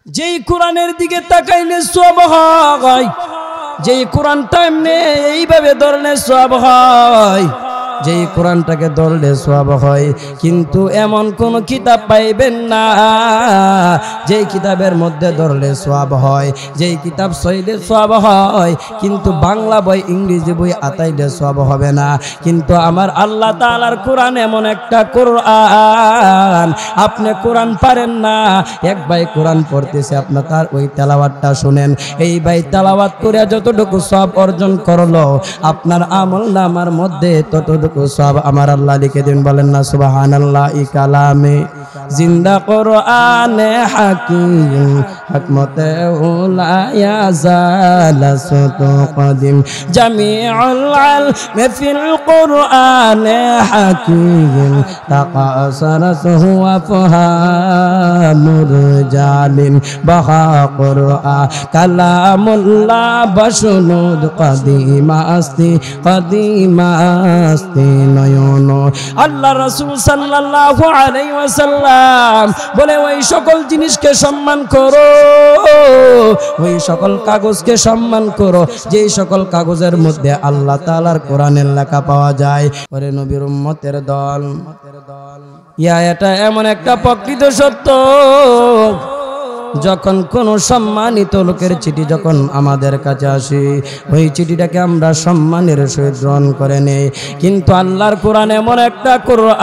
যেই কোরআনের দিকে তাকাইলে সওয়াব হয়, যেই কোরআনটা এমনি এইভাবে ধরলে সওয়াব হয়, যেই কোরআনটাকে ধরলে সওয়াব হয়। কিন্তু এমন কোন কিতাব পাইবেন না যেই কিতাবের মধ্যে ধরলে সওয়াব হয়, যেই কিতাব সইলে সওয়াব হয়, কিন্তু বাংলা বই ইংরেজি বই আতাইলে সওয়াব হবে না। কিন্তু আমার আল্লাহ তাআলার কোরআন এমন একটা কোরআন, আপনি কোরআন পারেন না, এক ভাই কোরআন পড়তেছে, আপনার তার ওই তেলাওয়াতটা শুনেন। এই ভাই তেলাওয়াত করে যতটুকু সওয়াব অর্জন করলো, আপনার আমল নামার মধ্যে ততটুকু সওয়াব আমার আল্লাহ লিখে দিন। বলেন না সুবহানাল্লাহ। ই কালামে জিন্দা কোরআনে হাকিম হিকমতে উলা ইয়াজালাসুত কদিম জামিউল আলম ফিল কোরআনে হাকিম তাকাসারাসহু আফহামুর জালিন বাহা কোরআন কালামুল্লাহ বাশুনুদ কদিমা আস্তি নয়ন। আল্লাহ রাসূল সাল্লাল্লাহু আলাইহি ওয়াসাল্লাম বলে ওই সকল জিনিসকে সম্মান করো, ওই সকল কাগজকে সম্মান করো যেই সকল কাগজের মধ্যে আল্লাহ তাআলার কোরআনের লেখা পাওয়া যায়। ওরে নবীর উম্মতের দল, এটা এমন একটা প্রকৃত সত্য, যখন কোন সম্মানিত লোকের চিঠি যখন আমাদের কাছে আসে, ওই চিঠিটাকে আমরা সম্মানের সহিত গ্রহণ করে নেই। কিন্তু আল্লাহর কোরআন এমন একটা কোরআন,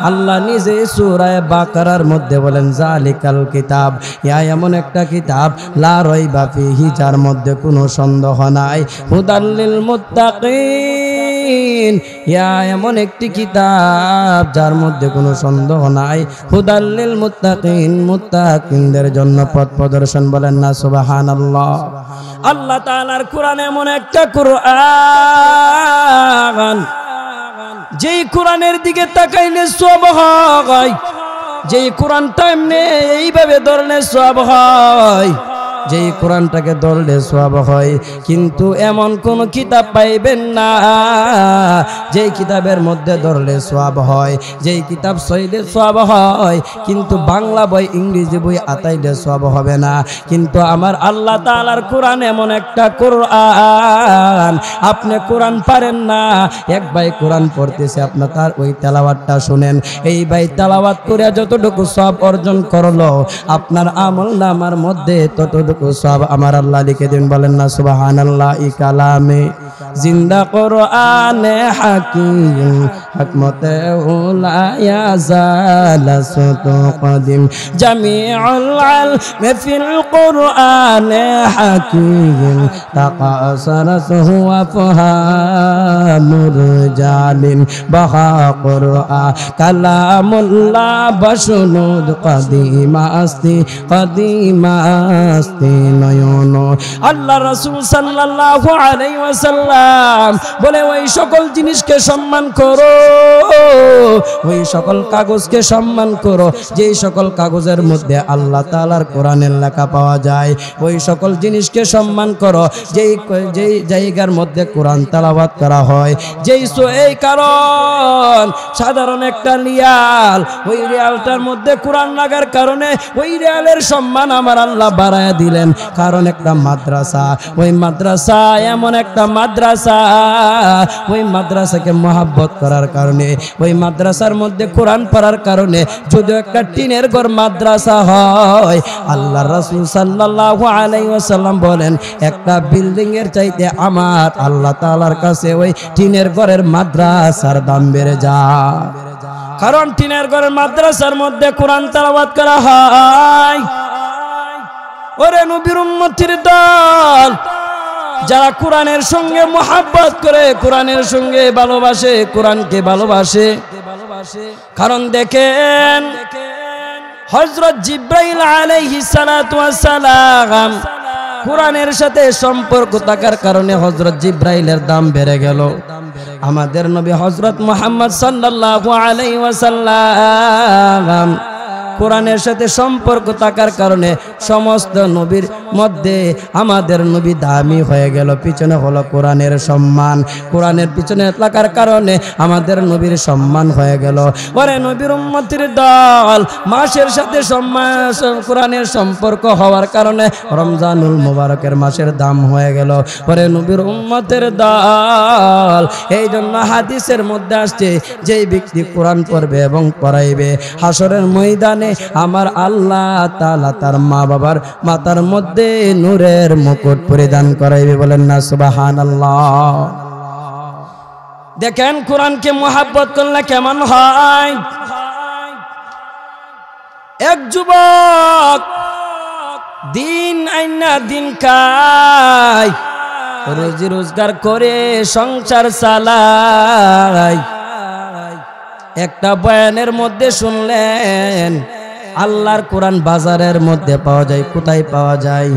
আল্লাহ নিজে সূরা বাকারার মধ্যে বলেন জালিকাল কিতাব, এমন একটা কিতাব লা রাইবা ফিহি, যার মধ্যে কোনো সন্দেহ নাই, হুদাল লিল মুত্তাকিন, এমন একটি কিতাব যার মধ্যে কোনো সন্দেহ নাই, হুদাল লিল মুত্তাকিন, মুত্তাকিনদের জন্য পথ প্রদর্শন। বলেন না সুবহানাল্লাহ। আল্লাহ তাআলার কোরআন এমন একটা কোরআন, যেই কোরআনের দিকে তাকাইলে সওয়াব হয়, যেই কোরআনটা এমনি এইভাবে ধরলে সওয়াব হয়, যেই কোরআনটাকে ধরলে সওয়াব হয়। কিন্তু এমন কোন কিতাব পাইবেন না যেই কিতাবের মধ্যে ধরলে সওয়াব হয়, যেই কিতাব সইলে সওয়াব হয়, কিন্তু বাংলা বই ইংরেজি বই আতাইলে সওয়াব হবে না। কিন্তু আমার আল্লাহ তাআলার কোরআন এমন একটা কোরআন, আপনি কোরআন পারেন না, এক ভাই কোরআন পড়তেছে, আপনার তার ওই তেলাওয়াতটা শুনেন। এই ভাই তেলাওয়াত করে যতটুকু সওয়াব অর্জন করলো, আপনার আমল নামার মধ্যে ততটুকু সওয়াব আমার আল্লাহ লিখে দিন। বলেন না সুবহানাল্লাহ। ই কালামে জিন্দা কোরআনে হাকিম হিকমতে উলা ইয়াজালাসুত কদিম জামিউল আলম ফিল কোরআনে হাকিম তাকাসারাসহু আফহামুর জালিন বাহা কোরআন কালামুল্লাহ বাশুনুদ কদিমা আস্তি নয়ন। আল্লাহ রাসূল সাল্লাল্লাহু আলাইহি ওয়াসাল্লাম বলে ওই সকল জিনিসকে সম্মান করো, ওই সকল কাগজকে সম্মান করো যেই সকল কাগজের মধ্যে আল্লাহ তাআলার কোরআনের লেখা পাওয়া যায়। ওই সকল জিনিসকে সম্মান করো যেই জায়গার মধ্যে কোরআন তেলাওয়াত করা হয়। এই কারণ সাধারণ একটা রিয়াল, ওই রিয়ালটার মধ্যে কোরআন লাগার কারণে ওই রিয়ালের সম্মান আমার আল্লাহ বাড়ায়া দিলেন। কারণ একটা মাদ্রাসা, ওই মাদ্রাসা এমন একটা মাদ্রাসা, ওই মাদ্রাসাকে মহব্বত করার কারণে, ওই মাদ্রাসার মধ্যে কোরআন পড়ার কারণে, যদিও একটা টিনের ঘর মাদ্রাসা হয়, আল্লাহ রাসূল সাল্লাল্লাহু আলাইহি ওয়াসাল্লাম বলেন একটা বিল্ডিং এর চাইতে আমার আল্লাহ তাআলার কাছে ওই টিনের ঘরের মাদ্রাসার দাম বেড়ে যায়। কারণ টিনের ঘরের মাদ্রাসার মধ্যে কোরআন তেলাওয়াত করা হয়। ওরে নবীর উম্মতের দল, যারা কোরআনের সঙ্গে মুহাব্বত করে, কোরআনের সঙ্গে ভালোবাসে, কোরআনকে ভালোবাসে। কারণ দেখেন হযরত জিবরাইল আলাইহিস সালাতু ওয়াস সালাম কোরআনের সাথে সম্পর্ক থাকার কারণে হযরত জিবরাইলের দাম বেড়ে গেল। আমাদের নবী হযরত মুহাম্মদ সাল্লাল্লাহু আলাইহি ওয়াসাল্লাম কোরআনের সাথে সম্পর্ক থাকার কারণে সমস্ত নবীর মধ্যে আমাদের নবী দামি হয়ে গেল। পিছনে হলো কোরআনের সম্মান, কোরআনের পিছনে থাকার কারণে আমাদের নবীর সম্মান হয়ে গেল। ওরে নবীর উম্মতের দল, মাসের সাথে কোরআনের সম্পর্ক হওয়ার কারণে রমজানুল মুবারকের মাসের দাম হয়ে গেল। ওরে নবীর উম্মতের দল, এই জন্য হাদিসের মধ্যে আসছে যেই ব্যক্তি কোরআন পড়বে এবং পড়াইবে হাসরের ময়দানে আমার আল্লাহ তাআলা তার মা বাবার মাথার মধ্যে নূরের মুকুট পরিধান করাইবে। বলেন না সুবহানাল্লাহ। দেখেন কোরআনকে মুহাব্বত করলে কেমন হয়। এক যুবক দিন আইনা দিন খায়, রোজি রোজগার করে সংসার চালায়। একটা বয়ানের মধ্যে শুনলেন আল্লাহর কোরআন বাজারের মধ্যে পাওয়া যায়। কোথায় পাওয়া যায়?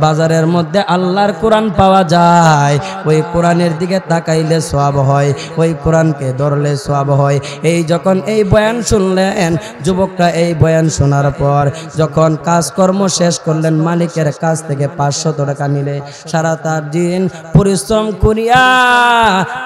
বাজারের মধ্যে আল্লাহর কোরআন পাওয়া যায়। ওই কোরআনের দিকে তাকাইলে সওয়াব হয়, ওই কোরআনকে ধরলে সওয়াব হয়। এই যখন এই বয়ান শুনলেন, যুবকরা এই বয়ান শোনার পর যখন কাজকর্ম শেষ করলেন, মালিকের কাছ থেকে 500 টাকা নিলে, সারা তার দিন পরিশ্রম করিয়া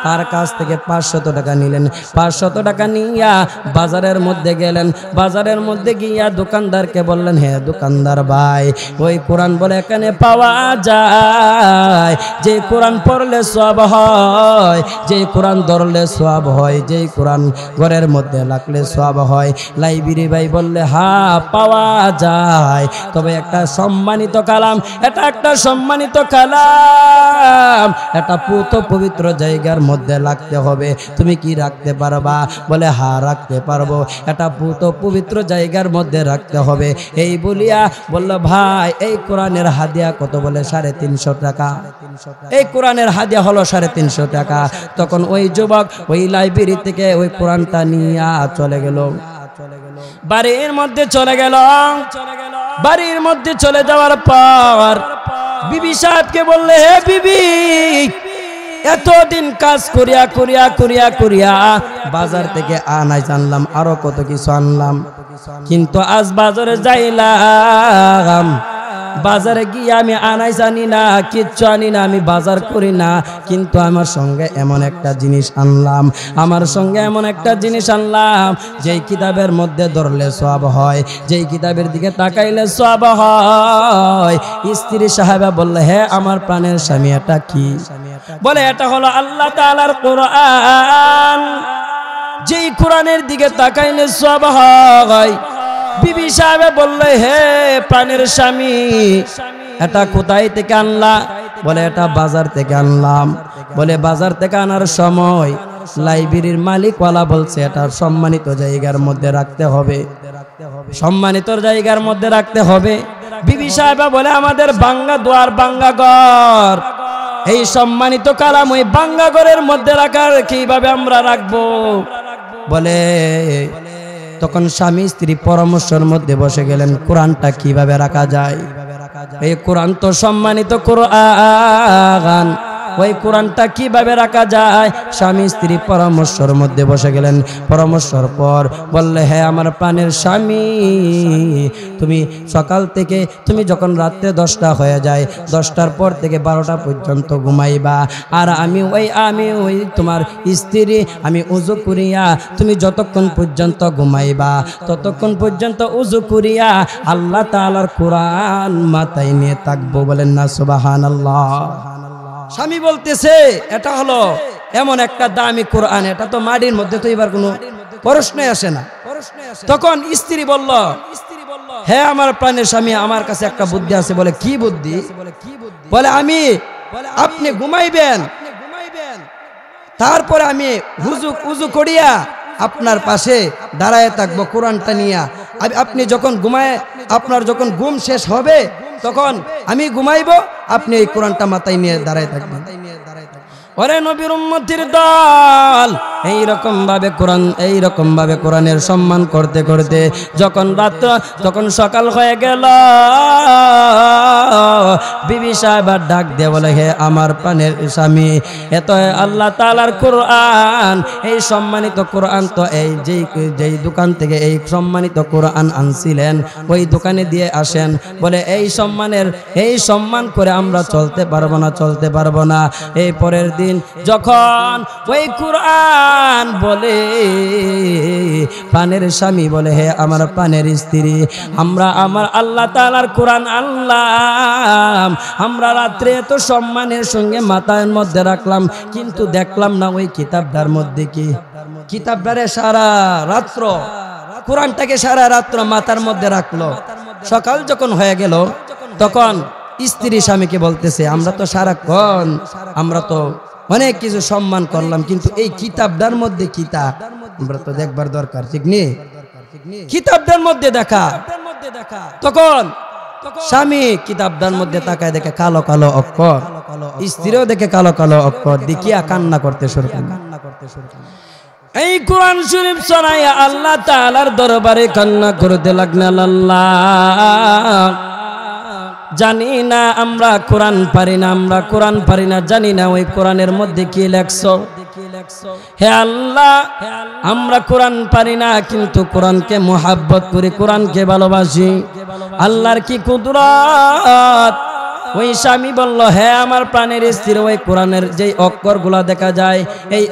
তার কাছ থেকে 500 টাকা নিলেন। 500 টাকা নিয়া বাজারের মধ্যে গেলেন। বাজারের মধ্যে গিয়া দোকানদারকে বললেন, হ্যাঁ দোকানদার ভাই, ওই কোরআন বলে এখানে পাওয়া যায়, যে কোরআন পড়লে সওয়াব হয়, যে কোরআন ধরলে সওয়াব হয়, যে কোরআন ঘরের মধ্যে রাখলে সওয়াব হয়। লাইব্রেরি ভাই বললে, হ্যাঁ পাওয়া যায়, তবে একটা সম্মানিত কালাম, এটা একটা সম্মানিত কালাম, এটা পুত পবিত্র জায়গার মধ্যে রাখতে হবে। তুমি কি রাখতে পারবা? বলে হ্যাঁ রাখতে পারবো, এটা পুত পবিত্র জায়গার মধ্যে রাখতে হবে। এই বলিয়া বলল, ভাই এই কোরআনের হাদিয়া কত? বলে 350 টাকা। এই কোরআনের হাদিয়া হলো 350 টাকা। তখন ওই যুবক ওই লাইব্রেরি থেকে ওই কোরআনটা নিয়ে চলে গেল, বাড়ির মধ্যে চলে গেল। বাড়ির মধ্যে চলে যাওয়ার পর বিবি সাহেবকে বললে, হে বিবি, এতদিন কাজ করিয়া করিয়া করিয়া করিয়া বাজার থেকে আনাই আনলাম, আরো কত কিছু আনলাম, কিন্তু আজ বাজারে যাইলাম, বাজারে গিয়ে আমি আনাই জানি না, কিচ্ছু আনি না, আমি বাজার করি না, কিন্তু আমার সঙ্গে এমন একটা জিনিস আনলাম, আমার সঙ্গে এমন একটা জিনিস আনলাম যেই কিতাবের মধ্যে ধরলে সওয়াব হয়, যেই কিতাবের দিকে তাকাইলে সওয়াব হয়। স্ত্রী সাহেবা বললে, হ্যাঁ আমার প্রাণের স্বামী, এটা কি? বলে এটা হলো আল্লাহ তাআলার কোরআন, যেই কোরআনের দিকে তাকাইলে সওয়াব হয়। বিবি সাহেব বললে, হে প্রাণের স্বামী, এটা কোথায় থেকে আনলা? বলে এটা বাজার থেকে আনলাম। বলে বাজার থেকে আনার সময় লাইব্রেরির মালিকওয়ালা বলছে এটা সম্মানিত জায়গার মধ্যে রাখতে হবে, সম্মানিত জায়গার মধ্যে রাখতে হবে। বিবি সাহেবা বলে, আমাদের বাঙ্গা দুয়ার, বাঙ্গা ঘর, এই সম্মানিত কালাম ওই বাঙ্গা ঘরের মধ্যে রাখার কিভাবে আমরা রাখবো? বলে তখন স্বামী স্ত্রী পরামর্শের মধ্যে বসে গেলেন, কোরআনটা কিভাবে রাখা যায়। এই কোরআন তো সম্মানিত কোরআন, ওই কোরআনটা কিভাবে রাখা যায়? স্বামী স্ত্রী পরামর্শের মধ্যে বসে গেলেন। পরামর্শের পর বললে, হ্যাঁ আমার প্রাণের স্বামী, তুমি সকাল থেকে তুমি যখন রাত্রে 10টা হয়ে যায়, 10টার পর থেকে 12টা পর্যন্ত ঘুমাইবা, আর আমি ওই তোমার স্ত্রী, আমি উযু করিয়া তুমি যতক্ষণ পর্যন্ত ঘুমাইবা ততক্ষণ পর্যন্ত উযু করিয়া আল্লাহ তাআলার কোরআন মাথায় নিয়ে থাকবো। বলেন না সুবহানাল্লাহ। স্বামী বলতেছে, এটা হলো এমন একটা দামি কোরআন, এটা তো মাটির মধ্যে তো এবার কোনো প্রশ্নই আসে না। তখন স্ত্রী বলল, হ্যাঁ আমার প্রাণের স্বামী, আমার কাছে একটা বুদ্ধি আছে। বলে কি বুদ্ধি? বলে আপনি ঘুমাইবেন, তারপরে আমি উযু করিয়া আপনার পাশে দাঁড়ায় থাকবো কোরআনটা নিয়া। আপনি যখন ঘুমায়, আপনার যখন ঘুম শেষ হবে তখন আমি ঘুমাইবো, আপনি এই কোরআনটা মাথায় নিয়ে দাঁড়ায় থাকবেন। ওরে নবীর উম্মতের দল, এইরকম ভাবে কোরআনের সম্মান করতে করতে যখন রাত্র তখন সকাল হয়ে গেল, বিবি সাহেবা ডাক দিয়ে বলে, হে আমার প্রাণের স্বামী, এত আল্লাহ তাআলার কোরআন, এই সম্মানিত কোরআন তো এই যেই দোকান থেকে এই সম্মানিত কোরআন আনছিলেন ওই দোকানে দিয়ে আসেন। বলে এই সম্মান করে আমরা চলতে পারবো না। এই পরের দিন যখন ওই কোরআন বলে, প্রাণের স্বামী বলে, হে আমার প্রাণের স্ত্রী, আমার আল্লাহ তাআলার কোরআন আনলাম, আমরা রাত্রে এত সম্মানের সঙ্গে মাথার মধ্যে রাখলাম, কিন্তু দেখলাম না ওই কিতাবটার মধ্যে কি, কিতাবটারে সারা রাত্র, কোরআনটাকে সারা রাত্র মাথার মধ্যে রাখলো। সকাল যখন হয়ে গেল তখন স্ত্রী স্বামীকে বলতেছে, আমরা তো সারাক্ষণ আমরা তো অনেক কিছু সম্মান করলাম, কিন্তু এই কিতাবটার মধ্যে কিতাব আমরা তো দেখবার দরকার, ঠিক নেই? কিতাবটার মধ্যে দেখা। তখন স্বামী কিতাবটার মধ্যে তাকায়, দেখে কালো কালো অক্ষর, স্ত্রীও দেখে কালো কালো অক্ষর, দেখিয়া কান্না করতে শুরু করল। এই কোরআন শরীফ শোনাইয়া আল্লাহ তাআলার দরবারে কান্না করতে লাগলেন। আল্লাহ, জানি না আমরা কোরআন পারি না, জানি না ওই কোরআনের মধ্যে কি লেখছো। হে আল্লাহ, আমরা কোরআন পারি না, কিন্তু কোরআনকে মুহাব্বত করি, কোরআনকে ভালোবাসি। আল্লাহর কি কুদরত! ওই স্বামী বলল, হে আমার প্রাণের স্ত্রী, ওই কোরআনের যেই অক্ষরগুলা দেখা যায় এই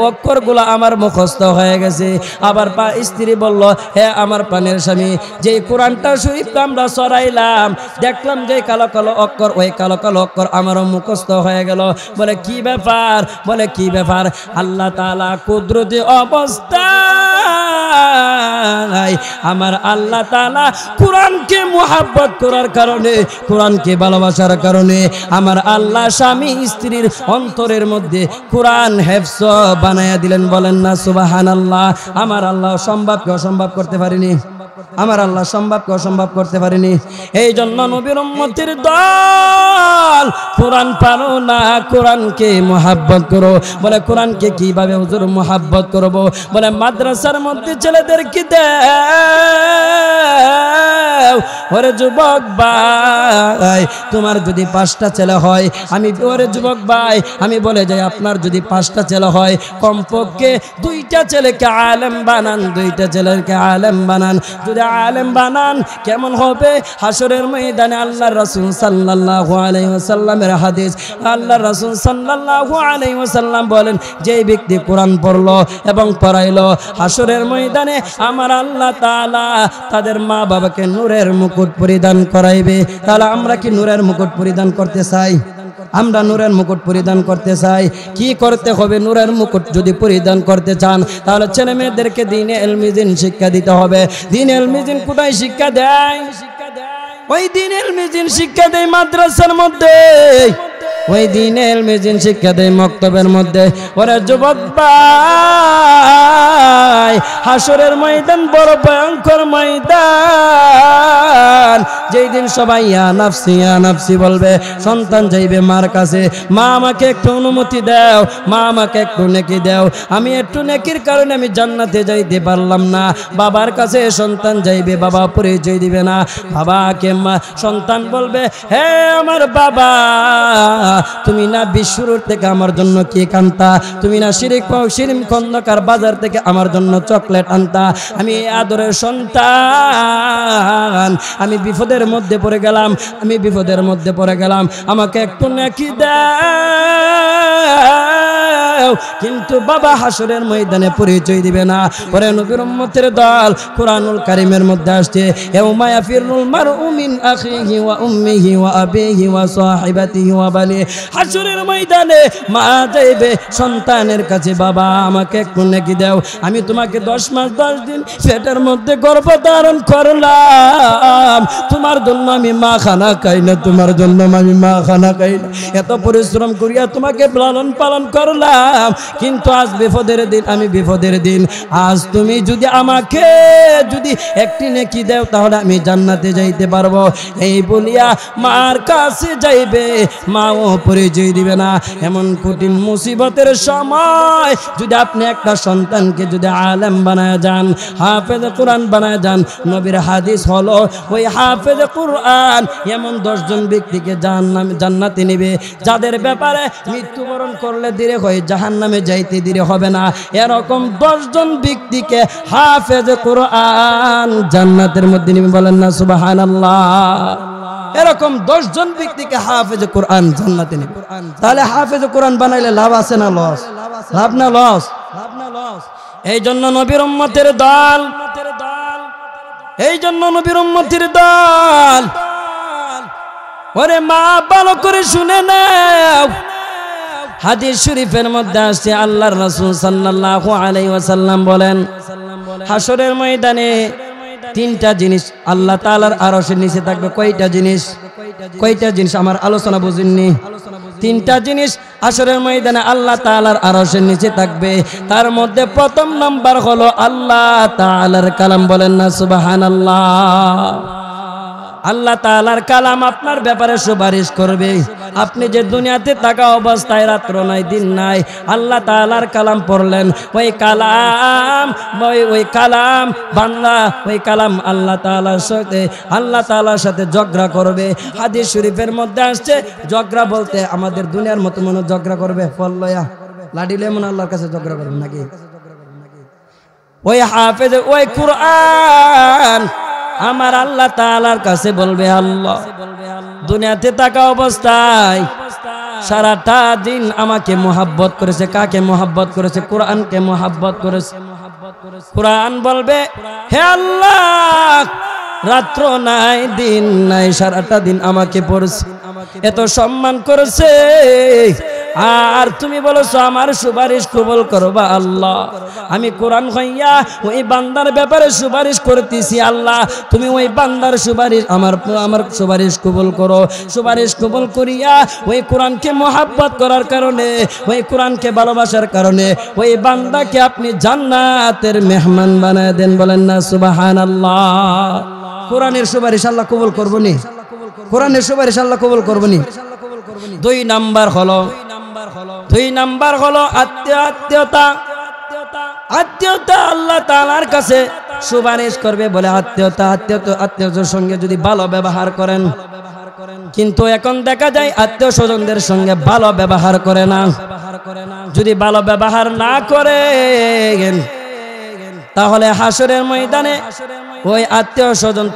অক্ষরগুলা আমার মুখস্থ হয়ে গেছে। আবার স্ত্রী বলল, হে আমার প্রাণের স্বামী, যেই কোরআনটা শরীফটা আমরা সরাইলাম, দেখলাম যে কালো কালো অক্ষর, ওই কালো কালো অক্ষর আমারও মুখস্থ হয়ে গেল। বলে কি ব্যাপার? আল্লাহ তাআলা কুদরতি অবস্থা, আমার আল্লাহ তাআলা কোরআনকে মুহাব্বত করার কারণে, কোরআনকে ভালোবাসার কারণে আমার আল্লাহ স্বামী স্ত্রীর অন্তরের মধ্যে কোরআন হেফজ বানায়া দিলেন। বলেন না সুবহানাল্লাহ। আমার আল্লাহ সম্ভবকে অসম্ভব করতে পারেনি, আমার আল্লাহ সম্ভবকে অসম্ভব করতে পারেনি। এই জন্য নবীর উম্মতের দল, কোরআন পারো না, কোরআনকে মুহাব্বত করো। বলে কোরআনকে কিভাবে হুজুর মুহাব্বত করব? বলে মাদ্রাসার মধ্যে ছেলেদেরকে দাও। ওরে যুবক ভাই, তোমার যদি 5টা ছেলে হয়, ওরে যুবক ভাই আমি বলে যাই, আপনার যদি 5টা ছেলে হয়, কমপক্ষে 2টা ছেলেকে আলেম বানান, 2টা ছেলেকে আলেম বানান। যদি আলেম বানান কেমন হবে? হাসরের ময়দানে আল্লাহর রাসূল সাল্লাল্লাহু আলাইহি ওয়াসাল্লামের হাদিস, আল্লাহর রাসূল সাল্লাল্লাহু আলাইহি ওয়াসাল্লাম বলেন, যেই ব্যক্তি কোরআন পড়লো এবং পড়াইলো, হাসরের ময়দানে আমার আল্লাহ তাআলা তাদের মা বাবাকে নূরের মুকুট পরিধান করাইবে। তাহলে আমরা কি নূরের মুকুট পরিধান করতে চাই? আমরা নূরের মুকুট পরিধান করতে চাই। কি করতে হবে? নূরের মুকুট যদি পরিধান করতে চান, তাহলে ছেলে মেয়েদেরকে দ্বীনে ইলমিজিন শিক্ষা দিতে হবে। দ্বীনে ইলমিজিন কোথায় শিক্ষা দেয়? ওই দ্বীনে ইলমিজিন শিক্ষা দেয় মাদ্রাসার মধ্যে, ওই দ্বীনে ইলমিজিন শিক্ষা দেয় মক্তবের মধ্যে। ওরে যুবক ভাই, হাসরের ময়দান বড় ভয়ঙ্কর ময়দান। যেই দিন সবাই ইয়া নাফসি বলবে, সন্তান যাইবে মার কাছে, মা আমাকে একটু অনুমতি দাও, মা আমাকে একটু নেকি দাও, আমি একটু নেকির কারণে আমি জান্নাতে যাইতে পারলাম না। বাবার কাছে সন্তান যাইবে, বাবা পরিচয় দিবে না, বাবাকে মা সন্তান বলবে, হে আমার বাবা, তুমি না বিশ্বরোড থেকে আমার জন্য কেক আনতা, তুমি না শিরিক খন্দকার বাজার থেকে আমার জন্য চকলেট আনতা। আমি আদরের সন্তান, আমি বিপদের মধ্যে পড়ে গেলাম, আমাকে একটু নেকি দাও। কিন্তু বাবা হাসরের ময়দানে পরিচয় দিবে না। পরে নবীর উম্মতের দল কুরআনুল কারীমের মধ্যে আসছে, ইয়াউমা ইয়াফিরুল মারউ মিন আখিহি ওয়া উম্মিহি ওয়া আবিহি ওয়া সাহিবাতিহি ওয়া বানি। হাসরের ময়দানে মা যাইবে সন্তানের কাছে, বাবা আমাকে একটু নেকি দাও, আমি তোমাকে 10 মাস 10 দিন পেটের মধ্যে গর্ভধারণ করলাম, তোমার জন্য আমি মা খানা খাই না, তোমার জন্য আমি মা খানা খাই না, এত পরিশ্রম করিয়া তোমাকে লালন পালন করলাম, কিন্তু আজ বিপদের দিন, আমি বিপদের দিন। আজ তুমি যদি আমাকে যদি একটি নেকি দাও তাহলে আমি জান্নাতে যাইতে পারবো। এই বলিয়া মার কাছে যাইবে, মাও পরিচয় দিবে না। এমন কঠিন মুসিবতের সময় যদি আপনি একটা সন্তানকে যদি আলেম বানায় যান, হাফেজ কোরআন বানায় যান, নবীর হাদিস হলো ওই হাফেজ কোরআন এমন 10 জন ব্যক্তিকে জান্নাতে নেবে, যাদের ব্যাপারে মৃত্যুবরণ করলে দেরি হয়, জাহান্নামে যাইতে দেরি হবে না। এরকম 10 জন ব্যক্তিকে হাফেজ কোরআন জান্নাতের মধ্যে নেবে, বলেন না সুবহানাল্লাহ। এরকম 10 জন ব্যক্তিকে হাফেজ কোরআন জান্নাতে নেবে। তাহলে হাফেজ কোরআন বানাইলে লাভ আছে না লস? লাভ না লস? এই জন্য নবীর উম্মতের দল, এই জন্য নবীর উম্মতের দল, ওরে মা ভালো করে শুনে নাও। হাদিস শরীফের মধ্যে আসছে আল্লাহর রাসূল সাল্লাল্লাহু আলাইহি ওয়াসাল্লাম বলেন, হাসরের ময়দানে 3টা জিনিস আল্লাহ তাআলার আরশের নিচে থাকবে। কয়টা জিনিস? কয়টা জিনিস? আমার আলোচনা বুঝেননি? 3টা জিনিস হাসরের ময়দানে আল্লাহ তাআলার আরশের নিচে থাকবে। তার মধ্যে প্রথম নাম্বার হলো আল্লাহ তাআলার কালাম, বলেন না সুবহানাল্লাহ। আল্লাহ তাআলার কালাম আপনার ব্যাপারে সুপারিশ করবে। আপনি যে দুনিয়াতে থাকা অবস্থায় রাত্র নাই দিন নাই আল্লাহ তাআলার কালাম পড়লেন, ওই কালাম বান্দা, ওই কালাম আল্লাহ তাআলার সাথে ঝগড়া করবে। হাদিস শরীফের মধ্যে আসছে ঝগড়া বলতে আমাদের দুনিয়ার মতো মনে ঝগড়া করবে, ফল লয়া লাঠি লয়ে মনে আল্লাহর কাছে ঝগড়া করবে নাকি? ওই হাফেজ ওই কোরআন আমার আল্লাহ তাআলার কাছে বলবে, আল্লাহ দুনিয়াতে থাকা অবস্থায় সারাটা দিন আমাকে মোহাব্বত করেছে। কাকে মোহাব্বত করেছে? কোরআনকে মোহাব্বত করেছে। কোরআন বলবে, হে আল্লাহ রাত্র নাই দিন নাই সারাটা দিন আমাকে পড়ছে, এত সম্মান করেছে, আর তুমি বলেছো আমার সুপারিশ কবুল করবা। আল্লাহ আমি কোরআন হইয়া ওই বান্দার ব্যাপারে সুপারিশ করতেছি, আল্লাহ তুমি ওই বান্দার সুপারিশ আমার সুপারিশ কবুল করো। সুপারিশ কবুল করিয়া ওই কোরআনকে মোহাব্বত করার কারণে, ওই কোরআনকে ভালোবাসার কারণে ওই বান্দাকে আপনি জান্নাতের মেহমান বানায় দেন, বলেন না সুবহানাল্লাহ। কোরআনের সুপারিশ আল্লাহ কবুল করবনি? কোরআনের সুপারিশ আল্লাহ কবুল করবনি? 2 নাম্বার হলো আত্মীয়তা। আত্মীয়তা আল্লাহ তাআলার কাছে সুপারিশ করবে বলে আত্মীয়তার সঙ্গে যদি ভালো ব্যবহার করেন, কিন্তু এখন দেখা যায় আত্মীয় স্বজনদের সঙ্গে ভালো ব্যবহার করে না। যদি ভালো ব্যবহার না করে তাহলে হাসরের ময়দানে ওই আত্মীয় স্বজন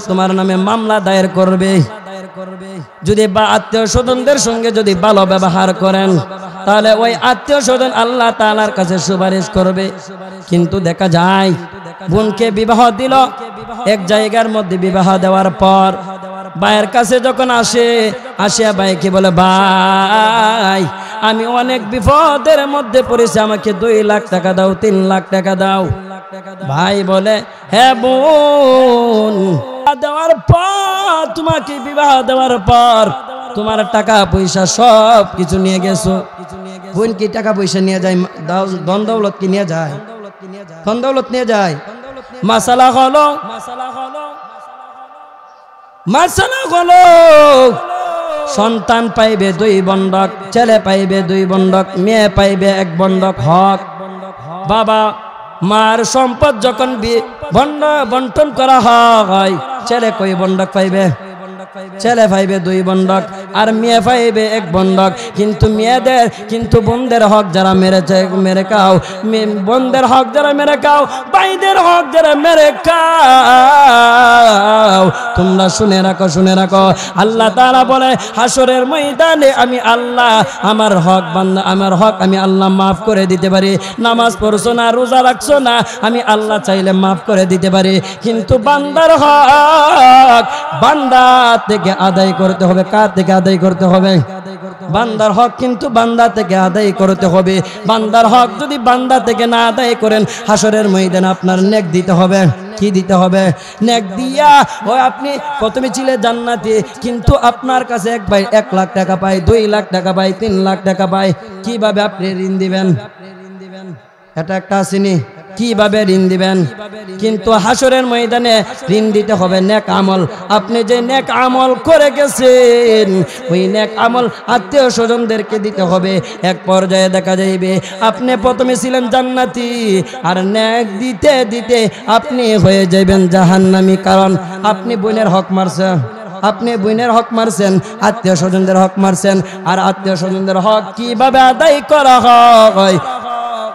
তোমার নামে মামলা দায়ের করবে। যদি বা আত্মীয় স্বজনদের সঙ্গে যদি ভালো ব্যবহার করেন তাহলে ওই আত্মীয় স্বজন আল্লাহ তাআলার কাছে সুপারিশ করবে। কিন্তু দেখা যায় বোনকে বিবাহ দিল, এক জায়গার মধ্যে বিবাহ দেওয়ার পর ভাইয়ের কাছে যখন আসিয়া ভাইকে বলে, ভাই আমি অনেক বিপদের মধ্যে পড়েছি, আমাকে 2 লাখ টাকা দাও, 3 লাখ টাকা দাও। ভাই বলে, হ্যাঁ বোন, দেওয়ার পর তোমাকে বিবাহ দেওয়ার পর তোমার টাকা পয়সা সব কিছু নিয়ে গেছো। বোন কি টাকা পয়সা নিয়ে যায়? ধন দৌলত কি নিয়ে যায়? ধন দৌলত নিয়ে যায়। মাসালা হলো সন্তান পাইবে 2 বন্ধক, ছেলে পাইবে 2 বন্ধক, মেয়ে পাইবে 1 বন্ধক হক। বাবা মার সম্পদ যখন বন্টন করা হয়, ছেলে কই বন্ধক পাইবে? ছেলে পাইবে 2 বন্ধক আর মেয়ে পাইবে 1 বন্ধক। কিন্তু বোনদের হক যারা মেরে খাও, বোনদের হক যারা মেরে খাও, ভাইদের হক যারা মেরে খাও, তোমরা শুনে রাখো আল্লাহ তাআলা বলে হাসরের ময়দানে আমি আল্লাহ আমার হক আমি আল্লাহ মাফ করে দিতে পারি। নামাজ পড়ছো না, রোজা রাখছো না, আমি আল্লাহ চাইলে মাফ করে দিতে পারি। কিন্তু বান্দার হক বান্দা থেকে আদায় করতে হবে। কার থেকে আদায় করতে হবে? বান্দার হক কিন্তু বান্দা থেকে আদায় করতে হবে। বান্দার হক যদি বান্দা থেকে না আদায় করেন হাসরের ময়দানে আপনার নেক দিতে হবে। কি দিতে হবে? নেক দিয়া। ওই আপনি প্রথমে ছিলেন জান্নাতি, কিন্তু আপনার কাছে এক ভাই 1 লাখ টাকা পায়, 2 লাখ টাকা পায়, 3 লাখ টাকা পায়, কিভাবে আপনি ঋণ দিবেন? এটা একটা আসেনি, কিভাবে ঋণ দিবেন? কিন্তু হাসরের ময়দানে ঋণ দিতে হবে নেক আমল। আপনি যে নেক আমল করে গেছেন, ওই নেক আমল আত্মীয় স্বজনদেরকে দিতে হবে। এক পর্যায়ে দেখা যাইবে আপনি প্রথমে ছিলেন জান্নাতি, আর নেক দিতে দিতে আপনি হয়ে যাবেন জাহান্নামী। কারণ আপনি বোনের হক মারছেন, আপনি বোনের হক মারছেন, আত্মীয় স্বজনদের হক মারছেন। আর আত্মীয় স্বজনদের হক কিভাবে আদায় করা হয়?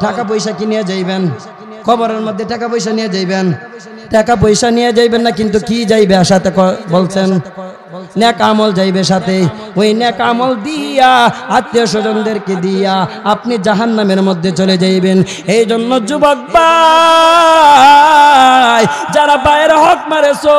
টাকা পয়সা কি নিয়ে যাইবেন? কবরের মধ্যে টাকা পয়সা নিয়ে যাইবেন? টাকা পয়সা নিয়ে যাইবেন না, কিন্তু কি যাইবে সাথে বলছেন? নেক আমল যাইবে সাথে। ওই নেক আমল দিয়া আত্মীয় স্বজনদেরকে দিয়া আপনি জাহান্নামের মধ্যে চলে যাইবেন। এই জন্য যুবক ভাই, যারা ভাইয়ের হক মারেছো,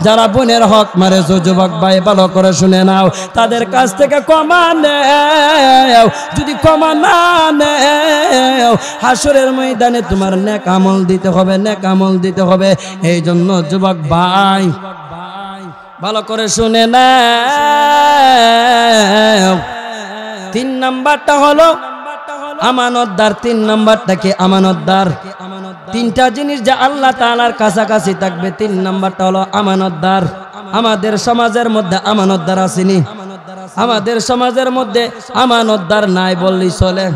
যারা বোনের হক মারেছো, যুবক ভাই ভালো করে শুনে নাও, তাদের কাছ থেকে ক্ষমা নেও। যদি ক্ষমা না নেও, হাসরের ময়দানে তোমার নেক আমল দিতে হবে, নেক আমল দিতে হবে। এই জন্য যুবক ভাই ভালো করে শুনে নাও। 3 নাম্বারটা হলো আমানতদার। 3 নাম্বারটা কি? আমানতদার। 3টা জিনিস যা আল্লাহ তাআলার কাছাকাছি থাকবে। 3 নাম্বারটা হলো আমানতদার। আমাদের সমাজের মধ্যে আমানতদার আসেনি? আমাদের সমাজের মধ্যে আমানতদার নাই বললেই চলে।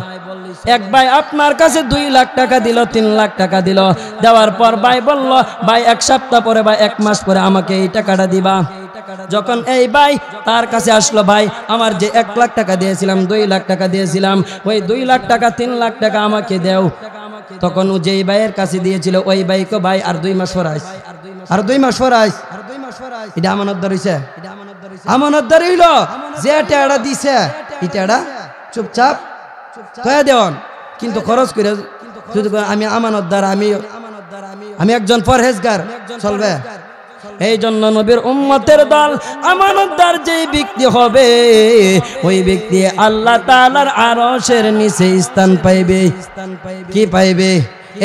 এক ভাই আপনার কাছে 2 লাখ টাকা দিল, 3 লাখ টাকা দিল, দেওয়ার পর ভাই বলল, ভাই 1 সপ্তাহ পরে বা 1 মাস পরে আমাকে এই টাকাটা দিবা। যখন এই ভাই তার কাছে আসলো, ভাই আমার যে 1 লাখ টাকা দিয়েছিলাম, 2 লাখ টাকা দিয়েছিলাম, ওই 2 লাখ টাকা 3 লাখ টাকা আমাকে দেও। তখন ও যেই ভাইয়ের কাছে দিয়েছিল ওই ভাইকে, ভাই আর 2 মাস পর আইস, আর 2 মাস পর আইস। এটা আমানতদার হইছে? আমানতদার হইল যে টাকাটা দিছে, এই টাকাটা চুপচাপ কয়ে দেওয়ান, কিন্তু খরচ করে যদি আমি আমানতদার, আমি একজন পরহেজগার, চলবে? এই জন্য নবীর উম্মতের দল আমানতদার যেই ব্যক্তি হবে, ওই ব্যক্তি আল্লাহ তাআলার আরশের নিচে স্থান পাইবে। কি পাইবে?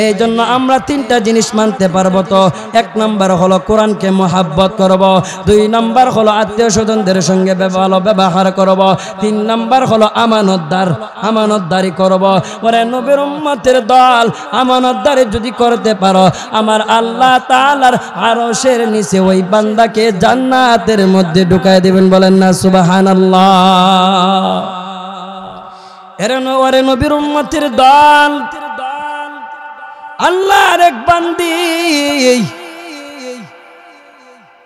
এই জন্য আমরা 3টা জিনিস মানতে পারবো তো। 1 নাম্বার হলো কোরআনকে মহাব্বত করব, 2 নাম্বার হলো আত্মীয় স্বজনদের সঙ্গে ভালো ব্যবহার করব, 3 নাম্বার হলো আমানতদারি করব। ওরে নবীর উম্মতের দল, আমানতদারি যদি করতে পারো, আমার আল্লাহ তাআলার আরশের নিচে ওই বান্দাকে জান্নাতের মধ্যে ঢুকায় দিবেন। বলেন না সুবহানাল্লাহ? ওরে নবীর উম্মতের দল, আল্লাহর এক বান্দি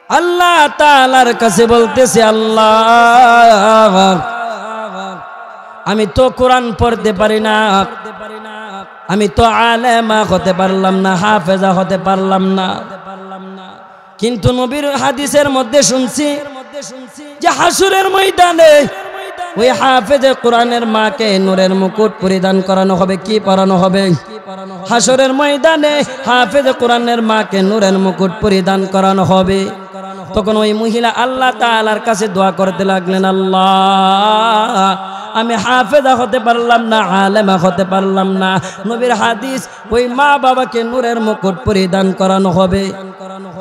আল্লাহ তাআলার কাছে বলতেছে, আল্লাহ আমি তো কোরআন পড়তে পারি না, আমি তো আলেমা হতে পারলাম না, হাফেজা হতে পারলাম না, কিন্তু নবীর হাদিসের মধ্যে শুনছি যে হাসরের ময়দানে ওই হাফেজে কোরআনের মাকে নূরের মুকুট পরিধান করানো হবে। কি পরানো হবে? হাসরের ময়দানে হাফেজে কোরআনের মাকে নূরের মুকুট পরিধান করানো হবে। তখন ওই মহিলা আল্লাহ তাআলার কাছে দোয়া করতে লাগলেন, আল্লাহ আমি হাফেজা হতে পারলাম না, আলেমা হতে পারলাম না, নবীর হাদিস ওই মা বাবাকে নূরের মুকুট পরিধান করানো হবে,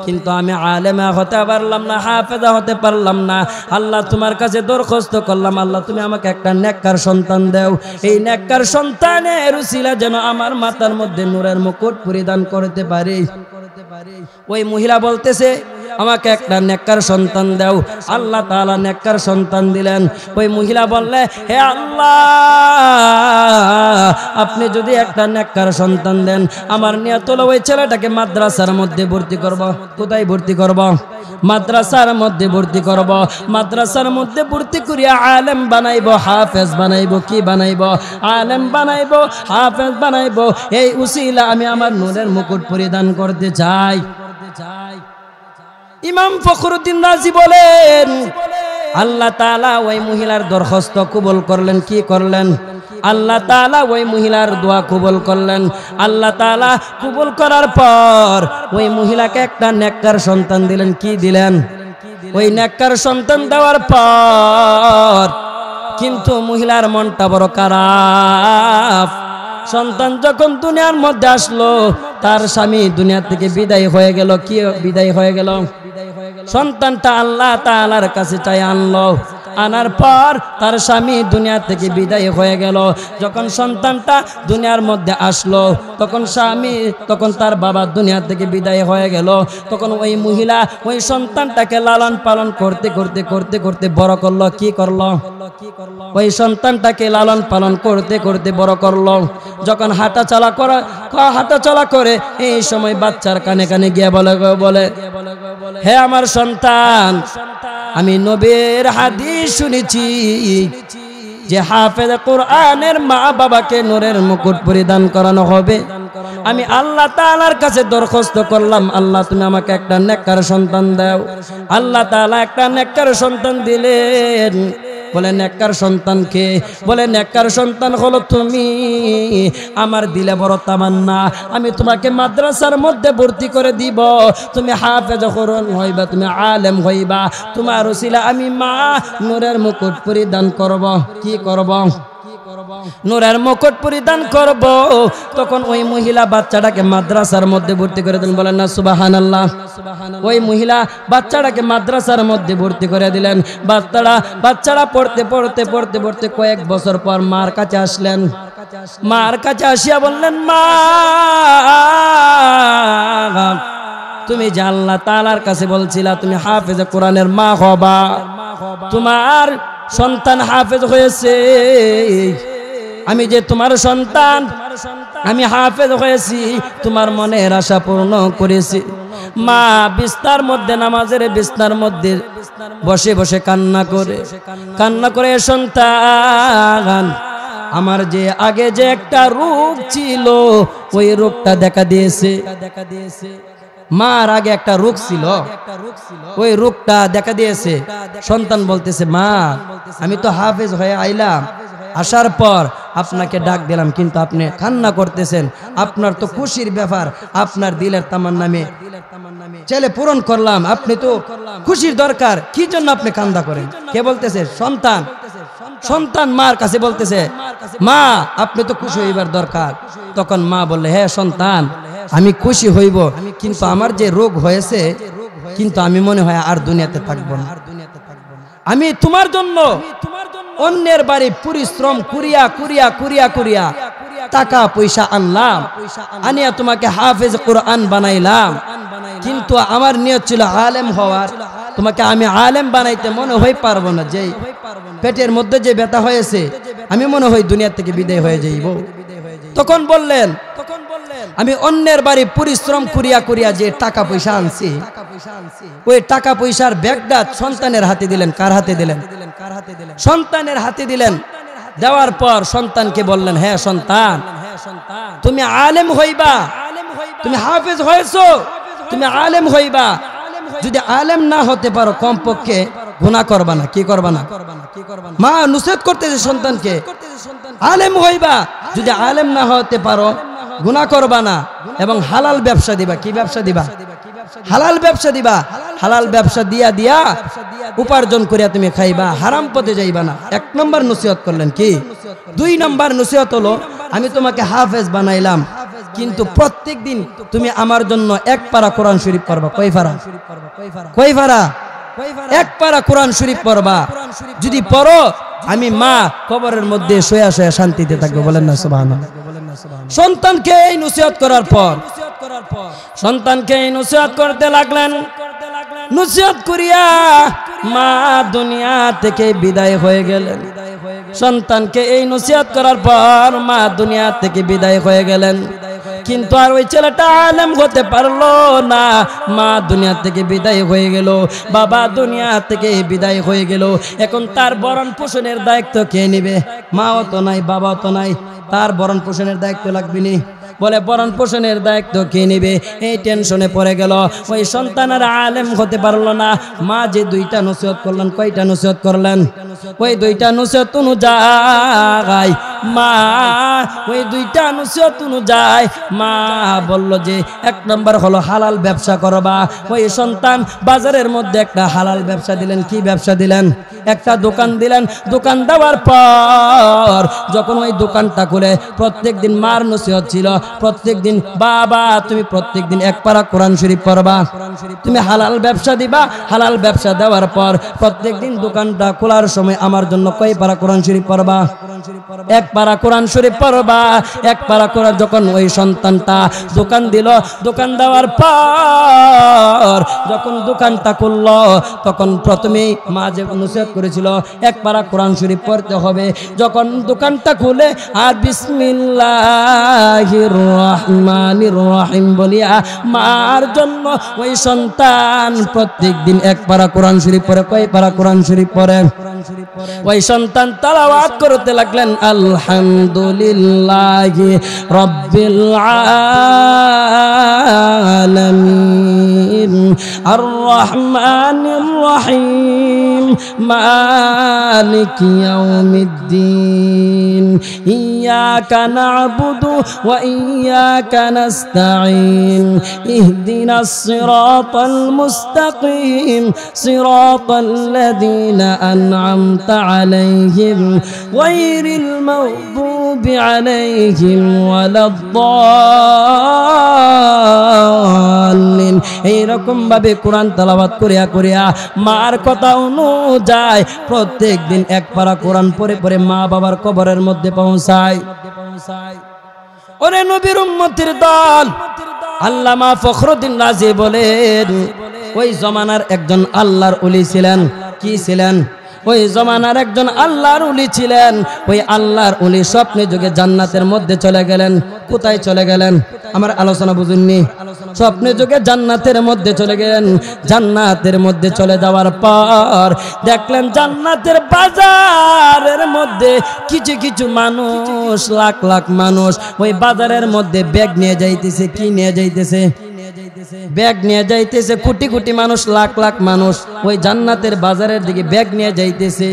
কিন্তু আমি আলেমা হতে পারলাম না, হাফেজা হতে পারলাম না। আল্লাহ তোমার কাছে দরখাস্ত করলাম, আল্লাহ তুমি আমাকে একটা নেককার সন্তান দাও। এই নেককার সন্তানের উসিলা যেন আমার মাথার মধ্যে নূরের মুকুট পরিধান করতে পারি। ওই মহিলা বলতেছে, আমাকে একটা নেককার সন্তান দাও। আল্লাহ তাআলা নেককার সন্তান দিলেন। ওই মহিলা বললে, হে আল্লাহ আপনি যদি একটা নেককার সন্তান দেন, আমার নিয়ত হলো ওই ছেলেটাকে মাদ্রাসার মধ্যে ভর্তি করব। কোথায় ভর্তি করব? মাদ্রাসার মধ্যে ভর্তি করব। মাদ্রাসার মধ্যে ভর্তি করিয়া আলেম বানাইব, হাফেজ বানাইব। কি বানাইব? আলেম বানাইব, হাফেজ বানাইব। এই উসিলা আমি আমার নূরের মুকুট পরিধান করতে চাই। ইমাম ফখরুদ্দিন রাজি বলেন, আল্লাহ তাআলা ওই মহিলার দরখাস্ত কবুল করলেন। কি করলেন? আল্লাহ তাআলা ওই মহিলার দোয়া কবুল করলেন। আল্লাহ তাআলা কবুল করার পর ওই মহিলাকে একটা নেককার সন্তান দিলেন। কি দিলেন? ওই নেককার সন্তান দেওয়ার পর কিন্তু মহিলার মনটা বড় খারাপ। সন্তান যখন দুনিয়ার মধ্যে আসলো তার স্বামী দুনিয়া থেকে বিদায় হয়ে গেল। কি বিদায় হয়ে গেল? সন্তানটা আল্লাহ তাআলার কাছে চাই আনলো, আনার পর তার স্বামী দুনিয়া থেকে বিদায় হয়ে গেল। যখন সন্তানটা দুনিয়ার মধ্যে আসলো তখন তার বাবা দুনিয়া থেকে বিদায় হয়ে গেল। তখন ওই মহিলা ওই সন্তানটাকে লালন পালন করতে করতে করতে করতে বড় করলো। কি করলো? ওই সন্তানটাকে লালন পালন করতে করতে বড় করলো। যখন হাঁটা চলা করে এই সময় বাচ্চার কানে কানে গিয়ে বলে হে আমার সন্তান, আমি নবীর হাদিস শুনেছি যে হাফেজ কোরআনের মা বাবাকে নূরের মুকুট পরিধান করানো হবে। আমি আল্লাহ তাআলার কাছে দরখাস্ত করলাম, আল্লাহ তুমি আমাকে একটা নেককার সন্তান দাও। আল্লাহ তাআলা একটা নেককার সন্তান দিলেন। বলে নেককার সন্তান কে? বলে নেককার সন্তান হলো তুমি। আমার দিলে বড় তামান্না, আমি তোমাকে মাদ্রাসার মধ্যে ভর্তি করে দিব, তুমি হাফেজ কোরআন হইবা, তুমি আলেম হইবা, তোমার ওসিলা আমি মা নূরের মুকুট পরিধান করব। কি করব? নূরের মুকুট পরিধান করব। তখন ওই মহিলা বাচ্চাটাকে মাদ্রাসার মধ্যে ভর্তি করে দিলেন। বলেন না সুবহানাল্লাহ। ওই মহিলা বাচ্চাটাকে মাদ্রাসার মধ্যে ভর্তি করে দিলেন। বাচ্চারা পড়তে পড়তে পড়তে পড়তে কয়েক বছর পর মার কাছে আসলেন। মার কাছে আসিয়া বললেন, মা তুমি যে আল্লাহ তাআলার কাছে বলছিলা তুমি হাফেজে কোরআনের মা হবা, তোমার সন্তান হাফেজ হয়েছে। আমি যে তোমার সন্তান, আমি হাফেজ হয়েছি, তোমার মনের আশা পূর্ণ করেছি। মা বিস্তার মধ্যে, নামাজের বিস্তার মধ্যে বসে বসে কান্না করে সন্তান, আমার যে আগে যে একটা রোগ ছিল ওই রোগটা দেখা দিয়েছে। মার আগে একটা রোগ ছিল, ওই রোগটা দেখা দিয়েছে। সন্তান বলতেছে, মা আমি তো হাফেজ হয়ে আইলাম, আসার পর আপনাকে ডাক দিলাম, কিন্তু আপনি কান্না করতেছেন। আপনার তো খুশির ব্যাপার, আপনার দিলের তামান্না আমি ছেলে পূরণ করলাম, আপনি তো খুশির দরকার, কি জন্য আপনি কান্না করেন? কে বলতেছে? সন্তান মার কাছে বলতেছে, মা আপনি তো খুশি হইবার দরকার। তখন মা বললে, হ্যাঁ সন্তান আমি খুশি হইব, কিন্তু আমার যে রোগ হয়েছে, কিন্তু আমি মনে হয় আর দুনিয়াতে থাকবো না। আমি তোমার জন্য অন্যের বাড়ি পরিশ্রম করিয়া টাকা পয়সা আনলাম, আনিয়া তোমাকে হাফেজ কোরআন বানাইলাম, কিন্তু আমার নিয়ত ছিল আলেম হওয়ার। তোমাকে আমি আলেম বানাইতে মনে হয় পারবো না। যে পেটের মধ্যে যে ব্যথা হয়েছে, আমি মনে হয় দুনিয়া থেকে বিদায় হয়ে যাইব। তখন বললেন, আমি অন্যের বাড়ি পরিশ্রম করিয়া যে টাকা পয়সা আনছি, ওই টাকা পয়সার ব্যাগটা সন্তানের হাতে দিলেন। কার হাতে দিলেন? সন্তানের হাতে দিলেন। দেওয়ার পর সন্তানকে বললেন, হ্যাঁ সন্তান তুমি আলেম হইবা, তুমি হাফেজ হয়েছো, তুমি আলেম হইবা। যদি আলেম না হতে পারো কমপক্ষে গুনাহ করবা না। কি করবা না? মা নুসিহত করতেছে সন্তানকে, আলেম হইবা, যদি আলেম না হতে পারো গুনাহ করবা না, এবং হালাল ব্যবসা দিবা। কি ব্যবসা দিবা? হালাল ব্যবসা দিবা। হালাল ব্যবসা দিয়া উপার্জন করিয়া তুমি খাইবা, হারাম পথে যাইবা না। 1 নম্বর নসিহত করলেন। কি 2 নম্বর নসিহত হলো, আমি তোমাকে হাফেজ বানাইলাম, কিন্তু প্রত্যেক দিন তুমি আমার জন্য 1 পারা কোরআন শরীফ পড়বা। কয় পারা? 1 পারা কোরআন শরীফ পড়বা। যদি পড়ো, আমি মা কবরের মধ্যে শোয়া শান্তিতে থাকবো। বলেন না সুবহানাল্লাহ। সন্তানকে এই নসিহত করার পর সন্তানকে এই নসিহত করতে লাগলেন। নসিহত করিয়া মা দুনিয়া থেকে বিদায় হয়ে গেলেন। সন্তানকে এই নসিহত করার পর মা দুনিয়া থেকে বিদায় হয়ে গেলেন, কিন্তু আর ওই ছেলেটা আলেম হতে পারলো না। মা দুনিয়া থেকে বিদায় হয়ে গেল, বাবা দুনিয়া থেকে বিদায় হয়ে গেল। এখন তার ভরণ পোষণের দায়িত্ব কে নেবে? মাও তো নাই, বাবাও তো নাই, তার ভরণ পোষণের দায়িত্ব লাগবে নি। বলে ভরণ পোষণের দায়িত্ব কে নেবে? এই টেনশনে পড়ে গেল। ওই সন্তান আর আলেম হতে পারলো না। মা যে 2টা নসিহত করলেন, কয়টা নসিহত করলেন? ওই 2টা নসিহত অনুযায়ী মা ওই দুইটা নসিহত অনুযায়ী মা বলল যে এক নম্বর হলো হালাল ব্যবসা করবা। ওই সন্তান বাজারের মধ্যে একটা হালাল ব্যবসা দিলেন। কি ব্যবসা দিলেন? একটা দোকান দিলেন। দোকান দেওয়ার পর যখন ওই দোকানটা খুলে প্রত্যেক দিন মার নসিহত ছিল, প্রত্যেক দিন বাবা তুমি প্রত্যেক দিন এক পারা কোরআন শরীফ পড়বা, তুমি হালাল ব্যবসা দিবা। হালাল ব্যবসা দেওয়ার পর প্রত্যেক দিন দোকানটা খোলার সময় আমার জন্য কয় পারা কোরআন শরীফ পড়বা? এক পারা কোরআন শরীফ পড়বা। এক পারা কোরআন। যখন ওই সন্তানটা দোকান দিল, দোকান দেওয়ার পর যখন দোকানটা খুলল তখন প্রথমেই মা যে নসিহত করেছিল এক পারা কোরআন শরীফ পড়তে হবে। যখন দোকানটা খুলে আর বিসমিল্লাহির রহমানির রহিম বলিয়া মার জন্য ওই সন্তান প্রত্যেক দিন এক পারা কোরআন শরীফ পড়ে। কয় পারা কোরআন শরীফ পড়ে? ওই সন্তান তেলাওয়াত করতে লাগলেন আলহামদুলিল্লাহি রাব্বিল আলামিন আর রহমানির রহিম মালিকি ইয়াউমিদ্দিন ইয়াকা না'বুদু ওয়া ইয়াকা নাস্তাঈন ইহদিনাস সিরাতাল মুস্তাকিম সিরাতাল্লাযীনা আন'আমতা আলাইহিম গায়রিল মাগদুবি আলাইহিম ওয়ালাদ-দাল্লিন। এইরকম ভাবে কোরআন তেলাওয়াত করিয়া করিয়া মার কথা অনুযায়ী প্রত্যেক দিন এক পারা কোরআন পড়ে পড়ে মা বাবার কবরের মধ্যে পৌঁছায়। ওরে নবীর উম্মতের দল, আল্লামা ফখরুদ্দীন রাজি বলেন ওই জমানার একজন আল্লাহর ওলি ছিলেন। কি ছিলেন? ওই জমানার একজন আল্লাহর ওলি ছিলেন। ওই আল্লাহর ওলি স্বপ্নে যুগে জান্নাতের মধ্যে চলে গেলেন। কোথায় চলে গেলেন? আমার আলোচনা বুঝুননি। স্বপ্নে যুগে জান্নাতের মধ্যে চলে গেলেন। জান্নাতের মধ্যে চলে যাওয়ার পর দেখলেন জান্নাতের বাজারের মধ্যে কিছু কিছু মানুষ, লাখ লাখ মানুষ ওই বাজারের মধ্যে ব্যাগ নিয়ে যাইতেছে। কি নিয়ে যাইতেছে? ব্যাগ নিয়ে যাইতেছে। কোটি কোটি মানুষ, লাখ লাখ মানুষ ওই জান্নাতের বাজারের দিকে ব্যাগ নিয়ে যাইতেছে।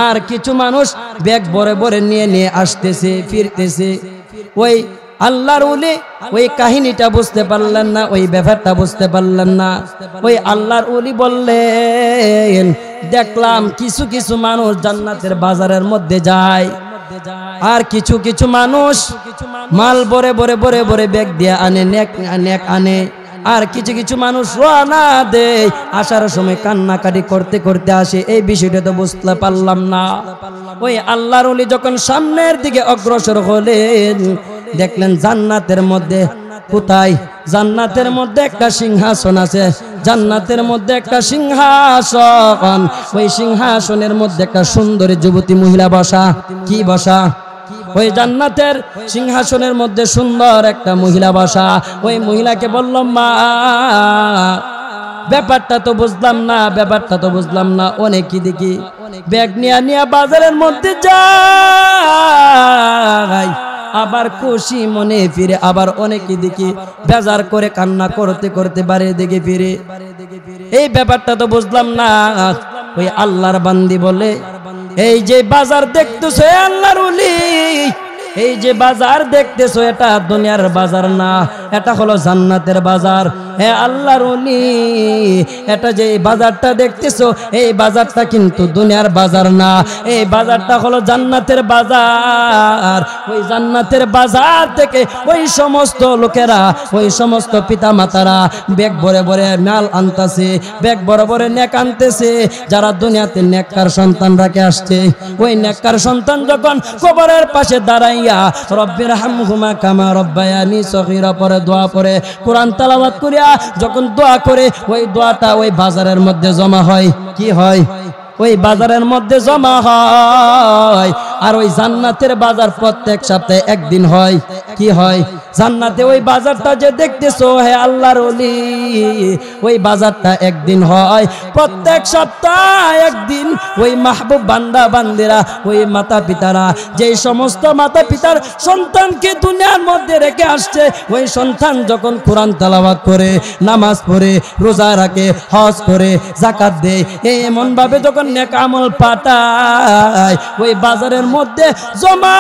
আর কিছু মানুষ ব্যাগ ভরে ভরে নিয়ে নিয়ে আসতেছে, ফিরতেছে। ওই আল্লাহর ওলি ওই কাহিনীটা বুঝতে পারলেন না, ওই ব্যাপারটা বুঝতে পারলেন না। ওই আল্লাহর ওলি বললেন দেখলাম কিছু কিছু মানুষ জান্নাতের বাজারের মধ্যে যায়, আর কিছু কিছু মানুষ মাল ভরে ভরে ভরে ভরে ব্যাগ দিয়ে আনে, নেক আনে। আর কিছু কিছু মানুষ রওনা দেয়, আসার সময় কান্নাকাটি করতে করতে আসে। এই বিষয়টা তো বুঝতে পারলাম না। ওই আল্লাহর ওলি যখন সামনের দিকে অগ্রসর হলেন দেখলেন জান্নাতের মধ্যে, কোথায়? জান্নাতের মধ্যে একটা সিংহাসন আছে। জান্নাতের মধ্যে একটা সিংহাসন, ওই সিংহাসনের মধ্যে একটা সুন্দরী যুবতী মহিলা বসা। কি বসা? ওই জান্নাতের সিংহাসনের মধ্যে সুন্দর একটা মহিলা বসা। ওই মহিলাকে বলল মা ব্যাপারটা তো বুঝলাম না, ব্যাপারটা তো বুঝলাম না। অনেকই দেখি ব্যাগ নিয়ে নিয়ে বাজারের মধ্যে যায়, আবার খুশি মনে ফিরে, আবার অনেকে দেখি বেজার করে কান্না করতে করতে বাড়ির দিকে ফিরে। এই ব্যাপারটা তো বুঝলাম না। ওই আল্লাহর বান্দি বলে এই যে বাজার দেখতেছো আল্লাহর ওলি, এই যে বাজার দেখতেছো এটা দুনিয়ার বাজার না, এটা হলো জান্নাতের বাজার। হে আল্লাহর ওলি, এটা যে বাজারটা দেখতেছো এই বাজারটা কিন্তু দুনিয়ার বাজার না, এই বাজারটা হলো জান্নাতের বাজার। ওই জান্নাতের বাজার থেকে ওই সমস্ত লোকেরা, ওই সমস্ত পিতা মাতারা ব্যাগ ভরে ভরে মাল আনতেছে, ব্যাগ ভরে ভরে নেক আনতেছে। যারা দুনিয়াতে নেককার সন্তান রেখে আসছে, ওই নেককার সন্তান যখন কবরের পাশে দাঁড়াইয়া রব্বির হামহুমা কামা রব্বায়ানি সগীরা পরে দোয়া পড়ে, কোরআন তেলাওয়াত করিয়া যখন দোয়া করে, ওই দোয়াটা ওই বাজারের মধ্যে জমা হয়। কি হয়? ওই বাজারের মধ্যে জমা হয়। আর ওই জান্নাতের বাজার প্রত্যেক সপ্তাহে একদিন হয়। কি হয়? জান্নাতে ওই বাজারটা যে দেখতেছো হে আল্লাহর ওলি, ওই বাজারটা একদিন হয়, প্রত্যেক সপ্তাহে একদিন। ওই মাহবুব বান্দা বান্দিরা, ওই মাতা পিতারা, যেই সমস্ত মাতা পিতার সন্তানকে দুনিয়ার মধ্যে রেখে আসছে, ওই সন্তান যখন কোরআন তেলাওয়াত করে, নামাজ পড়ে, রোজা রাখে, হজ করে, যাকাত দেয়, এমন ভাবে যখন নেক আমল পাঠায়, ওই বাজারের মধ্যে জমা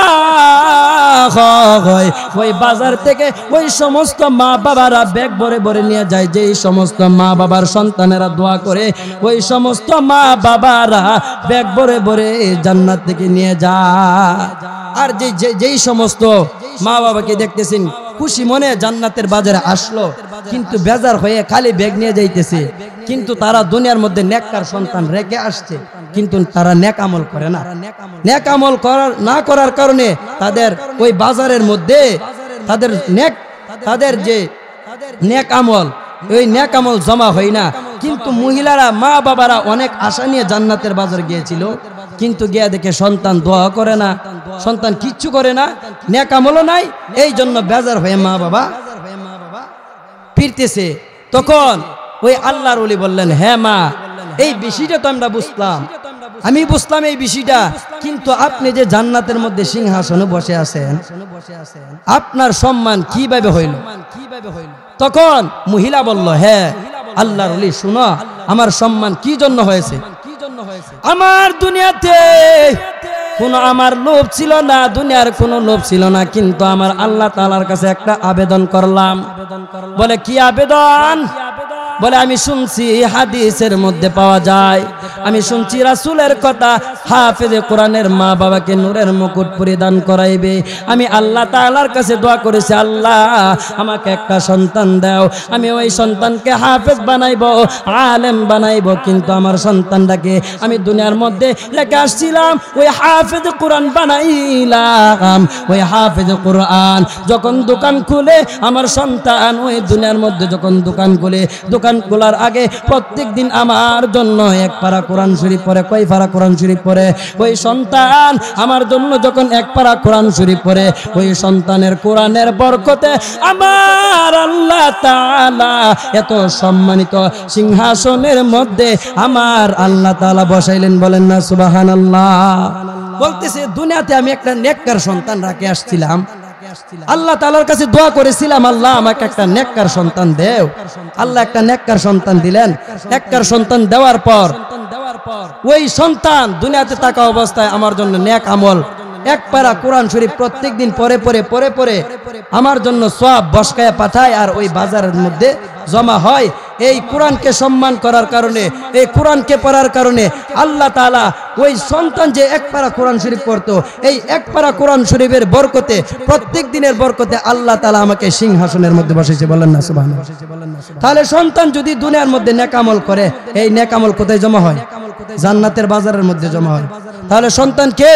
হয়। ওই বাজার থেকে ওই সমস্ত মা বাবারা ব্যাগ ভরে ভরে নিয়ে যায়, যেই সমস্ত মা বাবার সন্তানেরা দোয়া করে, ওই সমস্ত মা বাবারা ব্যাগ ভরে ভরে জান্নাত থেকে নিয়ে যায়। আর যেই সমস্ত মা বাবাকে দেখতেছেন খুশি মনে জান্নাতের বাজারে আসলো, কিন্তু বেজার হয়ে খালি ব্যাগ নিয়ে যাইতেছে, কিন্তু তারা দুনিয়ার মধ্যে নেককার সন্তান রেখে আসছে, কিন্তু তারা নেক আমল করে না। নেক আমল না করার কারণে তাদের ওই বাজারের মধ্যে তাদের যে নেক আমল, ওই নেক আমল জমা হয় না। কিন্তু মহিলারা, মা বাবারা অনেক আশা নিয়ে জান্নাতের বাজার গিয়েছিল, কিন্তু গিয়া দেখে সন্তান দোয়া করে না, সন্তান কিচ্ছু করে না, নেক আমলও নাই, এই জন্য বেজার হয়ে মা বাবা ফিরতেছে। তখন ওই আল্লাহর ওলি বললেন, হ্যাঁ মা, এই বিষয়টা তো আমরা বুঝলাম, আমি বুঝলাম এই বিষয়টা, কিন্তু আপনি যে জান্নাতের মধ্যে সিংহাসনে বসে আছেন, আপনার সম্মান কিভাবে হইল? তখন মহিলা বলল, হ্যাঁ আল্লাহর ওলি, শুনো আমার সম্মান কি জন্য হয়েছে। আমার দুনিয়াতে কোনো আমার লোভ ছিল না, দুনিয়ার কোনো লোভ ছিল না, কিন্তু আমার আল্লাহ তাআলার কাছে একটা আবেদন করলাম। বলে কি আবেদন? বলে আমি শুনছি হাদিসের মধ্যে পাওয়া যায়, আমি শুনছি রাসূলের কথা, হাফেজে কোরআনের মা বাবাকে নূরের মুকুট পরিধান করাইবে। আমি আল্লাহ তাআলার কাছে দোয়া করেছি, আল্লাহ আমাকে একটা সন্তান দাও, আমি ওই সন্তানকে হাফেজ বানাইবো, আলেম বানাইবো। কিন্তু আমার সন্তানটাকে আমি দুনিয়ার মধ্যে রেখে আসছিলাম, ওই হাফেজ কোরআন বানাইলাম। ওই হাফেজ কোরআন যখন দোকান খুলে, আমার সন্তান ওই দুনিয়ার মধ্যে যখন দোকান খুলে, দোকান খোলার আগে প্রত্যেক দিন আমার জন্য এক পারা কোরআন শরীফ পড়ে। কয় পারা কোরআন শরীফ পড়ে? ওই সন্তান আমার জন্য যখন এক পারা কোরআন শরীফ পড়ে, ওই সন্তানের কোরআনের বরকতে আমার আল্লাহ তাআলা এত সম্মানিত সিংহাসনের মধ্যে আমার আল্লাহ তাআলা বসাইলেন। বলেন না সুবহানাল্লাহ। বলতেছে দুনিয়াতে আমি একটা নেককার সন্তান রেখে আসছিলাম, আল্লাহ তাআলার কাছে দোয়া করেছিলাম, আল্লাহ আমাকে একটা নেককার সন্তান দেও। আল্লাহ একটা নেককার সন্তান দিলেন। নেককার সন্তান দেওয়ার পর ওই সন্তান দুনিয়াতে থাকা অবস্থায় আমার জন্য নেক আমল এক পারা কোরআন শরীফ প্রত্যেক দিন পরে পরে আমার জন্য সওয়াব বসকায় পাঠায়, আর ওই বাজারের মধ্যে জমা হয়। এই কোরআনকে সম্মান করার কারণে, এই কোরআনকে পড়ার কারণে আল্লাহ তাআলা ওই সন্তান যে এক পারা কোরআন শরীফ পড়তো, এই এক পারা কোরআন শরীফের বরকতে, প্রত্যেক দিনের বরকতে আল্লাহ তাআলা আমাকে সিংহাসনের মধ্যে বসাইছে। বলেন না সুবহানাল্লাহ। তাহলে সন্তান যদি দুনিয়ার মধ্যে নেক আমল করে, এই নেক আমল কোথায় জমা হয়? জান্নাতের বাজারের মধ্যে জমা হয়। তাহলে সন্তানকে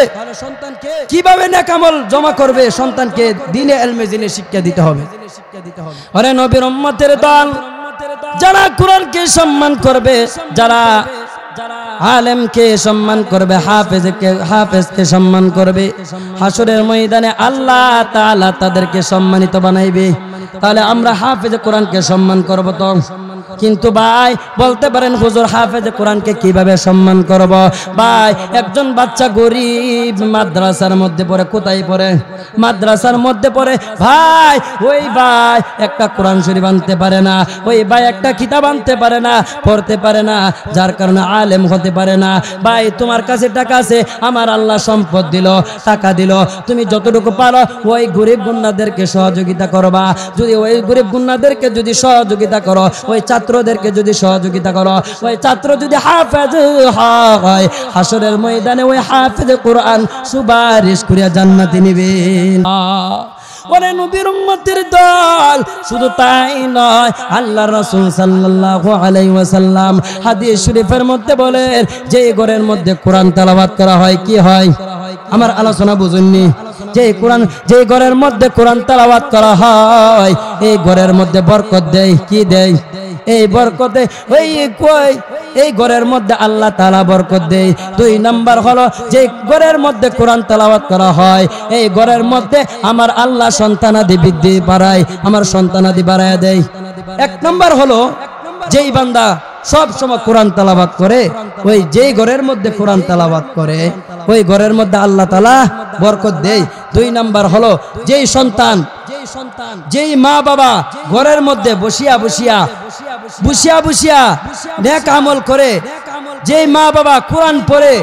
কিভাবে নেক আমল জমা করবে? সন্তানকে দ্বীনে ইলমে জিনে শিক্ষা দিতে হবে। আরে নবীর উম্মতের দল, যারা কোরআনকে সম্মান করবে, যারা আলেমকে সম্মান করবে, হাফেজকে সম্মান করবে, হাসরের ময়দানে আল্লাহ তাআলা তাদেরকে সম্মানিত বানাইবে। তাহলে আমরা হাফেজ কোরআনকে সম্মান করব তো। কিন্তু ভাই বলতে পারেন, হুজুর হাফেজে কোরআনকে কিভাবে সম্মান করব? ভাই একজন বাচ্চা গরিব মাদ্রাসার মধ্যে পড়ে, কোথায় পড়ে? মাদ্রাসার মধ্যে পড়ে। ভাই ওই ভাই একটা কোরআন শরীফ আনতে পারে না, ওই ভাই একটা কিতাব আনতে পারে না, পড়তে পারে না, যার কারণে আলেম হতে পারে না। ভাই তোমার কাছে টাকা আছে, আমার আল্লাহ সম্পদ দিল, টাকা দিল, তুমি যতটুকু পারো ওই গরিব গুণাদেরকে সহযোগিতা করবা। যদি ওই গরিব গুণাদেরকে যদি সহযোগিতা করো, ওই ছাত্রদেরকে যদি সহযোগিতা করো, ওই ছাত্র যদি হাফেজ হয়, হাসরের ময়দানে ওই হাফেজ কোরআন সুপারিশ করিয়া জান্নাতে নিবেন। ওরে নবীর উম্মতের দল, শুধু তাই নয়, আল্লাহ রাসূল সাল্লাল্লাহু আলাইহি ওয়াসাল্লাম হাদিস শরীফের মধ্যে বলেন, যে ঘরের মধ্যে কোরআন তেলাওয়াত করা হয়, কি হয়? আমার আলোচনা বুঝুননি। যে ঘরের মধ্যে কোরআন তেলাওয়াত করা হয় এই ঘরের মধ্যে বরকত দেয়। কি দেয়? এই বরকতে এই ঘরের মধ্যে আল্লাহ তাআলা বরকত দেয়। 2 নাম্বার হলো যে ঘরের মধ্যে কোরআন তেলাওয়াত করা হয় এই ঘরের মধ্যে আমার আল্লাহ সন্তানাদি বৃদ্ধি বাড়ায়, আমার সন্তানাদি বাড়ায় দেয়। 1 নাম্বার হলো যেই বান্দা সব সময় কোরআন তেলাওয়াত করে ওই যেই ঘরের মধ্যে কোরআন তেলাওয়াত করে ওই ঘরের মধ্যে আল্লাহ তাআলা বরকত দেয়। 2 নাম্বার হলো যেই সন্তান যেই মা বাবা ঘরের মধ্যে বসিয়া নেক আমল করে, যেই মা বাবা কোরআন পড়ে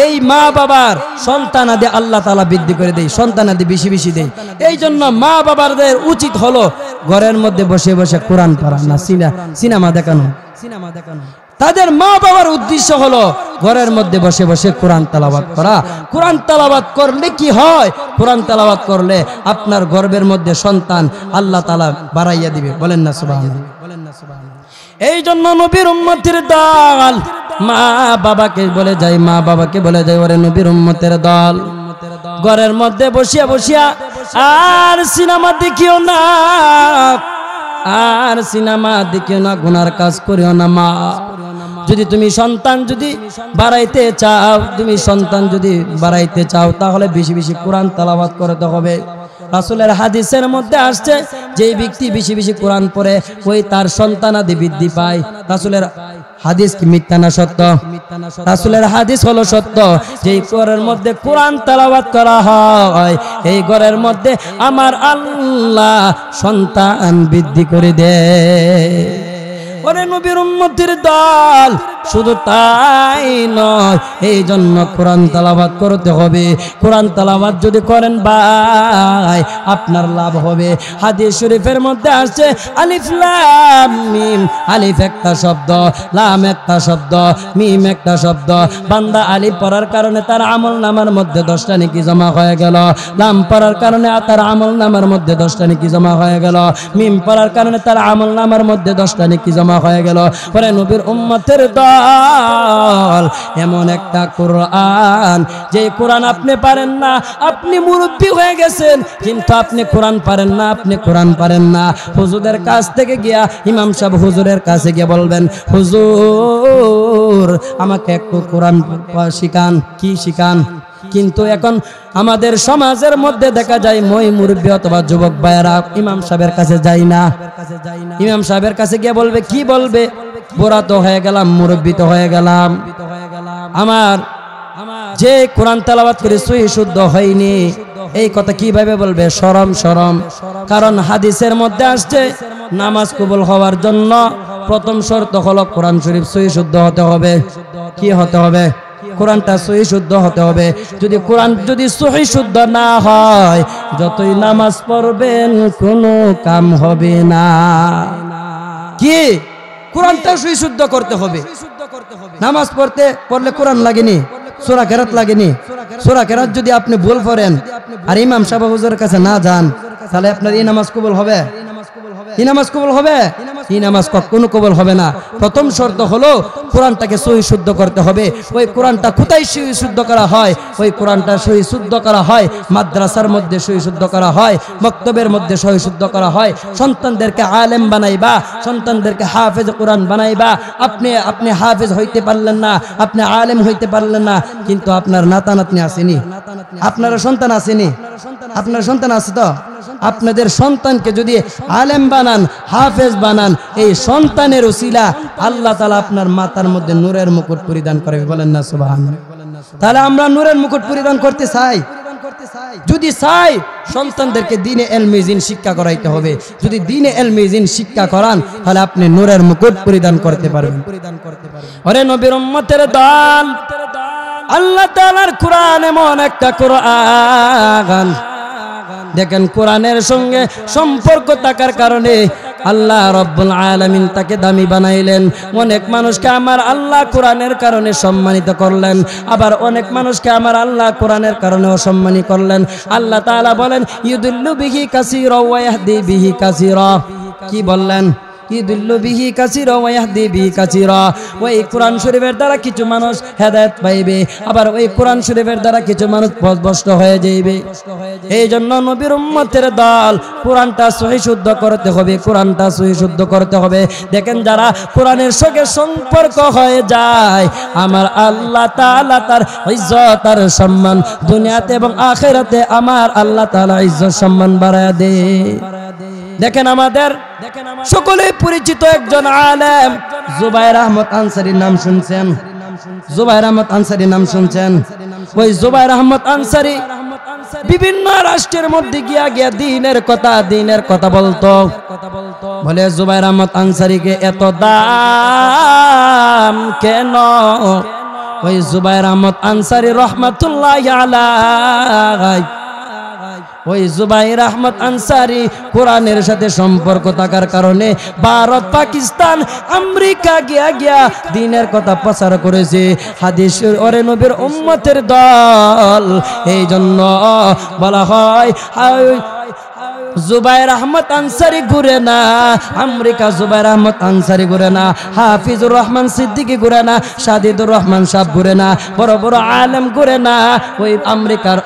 এই মা বাবার সন্তানাদি আল্লাহ তাআলা বৃদ্ধি করে দেয়, সন্তানাদি বেশি বেশি দেয়। এই জন্য মা বাবাদের উচিত হলো ঘরের মধ্যে বসে বসে কোরআন পড়া না সিনেমা দেখানো। তাদের মা বাবার উদ্দেশ্য হলো ঘরের মধ্যে বসে বসে কোরআন তেলাওয়াত করা। কোরআন তেলাওয়াত করলে কি হয়? কোরআন তেলাওয়াত করলে আপনার গর্ভের মধ্যে সন্তান আল্লাহ তাআলা বাড়াইয়া দিবে। বলেন না সুবহানাল্লাহ। এই জন্য নবীর উম্মতের দল মা বাবাকে বলে যায় ওরে নবীর উম্মতের দল ঘরের মধ্যে বসিয়া আর সিনেমা দেখিও না, গুনার কাজ করিও না। মা যদি তুমি সন্তান যদি বাড়াইতে চাও তাহলে বেশি বেশি কোরআন তেলাওয়াত করতে হবে। রাসূলের হাদিসের মধ্যে আসছে যে ব্যক্তি বেশি বেশি কোরআন পড়ে ওই তার সন্তানাদি বৃদ্ধি পায়। রাসূলের হাদিস কি মিথ্যা না সত্য? রাসূলের হাদিস হলো সত্য। যেই ঘরের মধ্যে কোরআন তেলাওয়াত করা হয় এই ঘরের মধ্যে আমার আল্লাহ সন্তান বৃদ্ধি করে দেয়। ওরে নবীর উম্মতের দল শুধু তাই নয়, এই জন্য কোরআন তেলাওয়াত করতে হবে। কোরআন তেলাওয়াত যদি করেন ভাই আপনার লাভ হবে। হাদিস শরীফের মধ্যে আসছে আলিফ লাম মিম, আলিফ একটা শব্দ, লাম একটা শব্দ, মিম একটা শব্দ। বান্দা আলিফ পড়ার কারণে তার আমলনামার মধ্যে 10টা নেকি জমা হয়ে গেল, লাম পড়ার কারণে তার আমলনামার মধ্যে 10টা নেকি জমা হয়ে গেল, মিম পড়ার কারণে তার আমলনামার মধ্যে 10টা নেকি জমা হয়ে গেল। পরে নবীর উম্মতের দল এমন একটা কোরআন যে কোরআন আপনি পারেন না, আপনি মুরব্বি হয়ে গেছেন কিন্তু আপনি কোরআন পারেন না। হুজুরের কাছ থেকে গিয়া ইমাম সাহেব হুজুরের কাছে গিয়ে বলবেন হুজুর আমাকে একটু কোরআন শিখান। কি শিখান? কিন্তু এখন আমাদের সমাজের মধ্যে দেখা যায় মই মুরব্বি অথবা যুবক ভাইয়েরা ইমাম সাহেবের কাছে যায় না। ইমাম সাহেবের কাছে গিয়ে বলবে কি বলবে? বুড়া তো হয়ে গেলাম, মুরব্বি তো হয়ে গেলাম, আমার যে কোরআন তেলাওয়াত করে সহি শুদ্ধ হয়নি। এই কথা কিভাবে বলবে? শরম। কারণ হাদিসের মধ্যে আসছে নামাজ কবুল হওয়ার জন্য প্রথম শর্ত হলো কোরআন শরীফ সহি শুদ্ধ হতে হবে। কি হতে হবে? কোরআনটা সহি শুদ্ধ হতে হবে। যদি কোরআন যদি সহি শুদ্ধ না হয় যতই নামাজ পড়বেন কোনো কাম হবে না। কি? কোরআনটা সহি শুদ্ধ করতে হবে। নামাজ পড়লে কোরআন লাগেনি, সূরা কেরাত লাগেনি। সূরা কেরাত যদি আপনি ভুল পড়েন আর ইমাম সাহেব হুজুরের কাছে না যান তাহলে আপনার এই নামাজ কবুল হবে? এই নামাজ কবুল হবে? এই নামাজ কখনো কবুল হবে না। প্রথম শর্ত হলো কোরআনটাকে সহি শুদ্ধ করতে হবে। ওই কোরআনটা কোথায় সহি শুদ্ধ করা হয়? ওই কোরআনটা সহি শুদ্ধ করা হয় মাদ্রাসার মধ্যে সহি শুদ্ধ করা হয়, মক্তবের মধ্যে সহি শুদ্ধ করা হয়। সন্তানদেরকে আলেম বানাইবা, সন্তানদেরকে হাফেজ কোরআন বানাইবা। আপনি হাফেজ হইতে পারলেন না, আপনি আলেম হইতে পারলেন না, কিন্তু আপনার নাতি আসেনি, আপনার সন্তান আসেনি, আপনার সন্তান আছে তো? আপনাদের সন্তানকে যদি আলেম বানান, হাফেজ বানান, এই সন্তানের উসিলা আল্লাহ তাআলা আপনার মাথার মধ্যে নূরের মুকুট পরিধান করবে। বলেন না সুবহানাল্লাহ। তাহলে আমরা নূরের মুকুট পরিধান করতে চাই। যদি চাই সন্তানদেরকে দ্বীনে ইলমে জিন শিক্ষা করাইতে হবে। যদি দ্বীনে ইলমে জিন শিক্ষা করান তাহলে আপনি নূরের মুকুট পরিধান করতে পারবেন। ওরে নবীর উম্মতের দল, আল্লাহ তাআলার কোরআন এমন একটা কোরআন, দেখেন কোরআনের সঙ্গে সম্পর্ক থাকার কারণে আল্লাহ রব্বুল আলামিন তাকে দামি বানাইলেন। অনেক মানুষকে আমার আল্লাহ কোরআনের কারণে সম্মানিত করলেন, আবার অনেক মানুষকে আমার আল্লাহ কোরআনের কারণে অসম্মানিত করলেন। আল্লাহ তাআলা বলেন ইউদিল্লু বিহি কাসীরা ওয়া ইয়াহদি বিহি কাসীরা। কি বললেন? ইদুল্লু বিহি কাসীরা ওয়া ইয়াহদি বিহি কাসীরা। ওই কোরআন শরীফের দ্বারা কিছু মানুষ হেদায়েত পাইবে, আবার ওই কোরআন শরীফের দ্বারা কিছু মানুষ পথভ্রষ্ট হয়ে যাইবে। এই জন্য নবীর উম্মতের দল কোরআনটা সহি শুদ্ধ করতে হবে, কোরআনটা সহি শুদ্ধ করতে হবে। দেখেন যারা কোরআনের সঙ্গে সম্পর্ক হয়ে যায়, আমার আল্লাহ তাআলা তার ইজ্জত আর সম্মান দুনিয়াতে এবং আখিরাতে আমার আল্লাহ তাআলা ইজ্জত সম্মান বাড়ায়া দেয়। দেখেন আমাদের সকলে পরিচিত একজন আলেম জুবায়ের আহমদ আনসারীর নাম শুনছেন? জুবায়ের আহমদ আনসারীর নাম শুনছেন? ওই জুবায়ের আহমদ আনসারী বিভিন্ন রাষ্ট্রের মধ্যে গিয়া দিনের কথা বলতো। বলে জুবায়ের আহমদ আনসারীকে এত দাম কেন? ওই জুবায়ের আহমদ আনসারী রাহমাতুল্লাহি আলাইহি, ওই জুবায়ের আহমদ আনসারী কোরআনের সাথে সম্পর্ক থাকার কারণে ভারত, পাকিস্তান, আমেরিকা গিয়া দ্বীনের কথা প্রচার করেছে। হাদিস ওরে নবীর উম্মতের দল। এই জন্য বলা হয় জুবায়ের আহমদ আনসারী ঘুরে না আমেরিকা, জুবায়ের আহমদ আনসারী ঘুরে না, হাফিজুর রহমান সিদ্দিকী ঘুরে না, সাদিদুর রহমান সাহেব ঘুরে না, বড় বড় আলেম ঘুরে না। ওই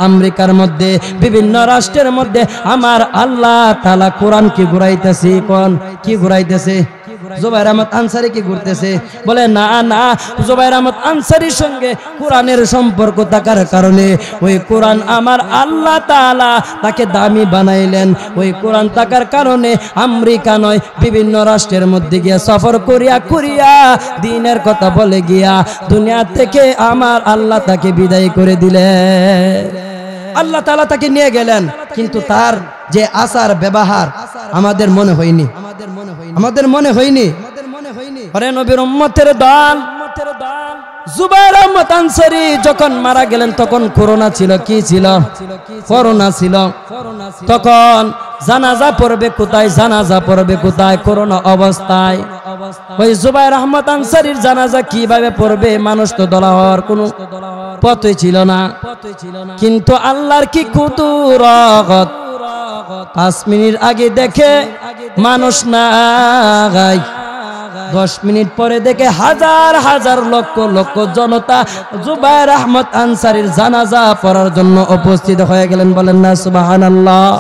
আমেরিকার মধ্যে বিভিন্ন রাষ্ট্রের মধ্যে আমার আল্লাহ তাআলা কোরআন কি ঘুরাইতেছে? কোন কি ঘুরাইতেছে? জুবায়ের আহমদ আনসারী কি ঘুরতেছে? বলে না না, জুবায়ের আহমদ আনসারীর সঙ্গে কোরআনের সম্পর্ক থাকার কারণে ওই কোরআন আমার আল্লাহ তাআলা তাকে দামি বানাইলেন। ওই কোরআন থাকার কারণে আমেরিকা নয় বিভিন্ন রাষ্ট্রের মধ্যে গিয়া সফর করিয়া দ্বীনের কথা বলে গিয়া দুনিয়া থেকে আমার আল্লাহ তাকে বিদায় করে দিলেন। আল্লাহ তাআলা তাকে নিয়ে গেলেন, কিন্তু তার যে আচার ব্যবহার আমাদের মনে হয়নি। ওরে নবীর উম্মতের দল, জুবায়ের আহমদ আনসারী যখন মারা গেলেন তখন করোনা ছিল। কি ছিল? করোনা ছিল। তখন জানাজা পড়বে কোথায়? জানাজা পড়বে কোথায়? করোনা অবস্থায়। ওই জুবায়ের আহমদ আনসারীর জানাজা কিভাবে পড়বে? মানুষ তো দলা হওয়ার কোনো পথই ছিল না। কিন্তু আল্লাহর কি কুদরত! 5 মিনিট আগে দেখে মানুষ নাই, 10 মিনিট পরে দেখে হাজার হাজার লক্ষ লক্ষ জনতা জুবায়ের আহমদ আনসারীর জানাজা পড়ার জন্য উপস্থিত হয়ে গেলেন। বলেন না সুবহানাল্লাহ।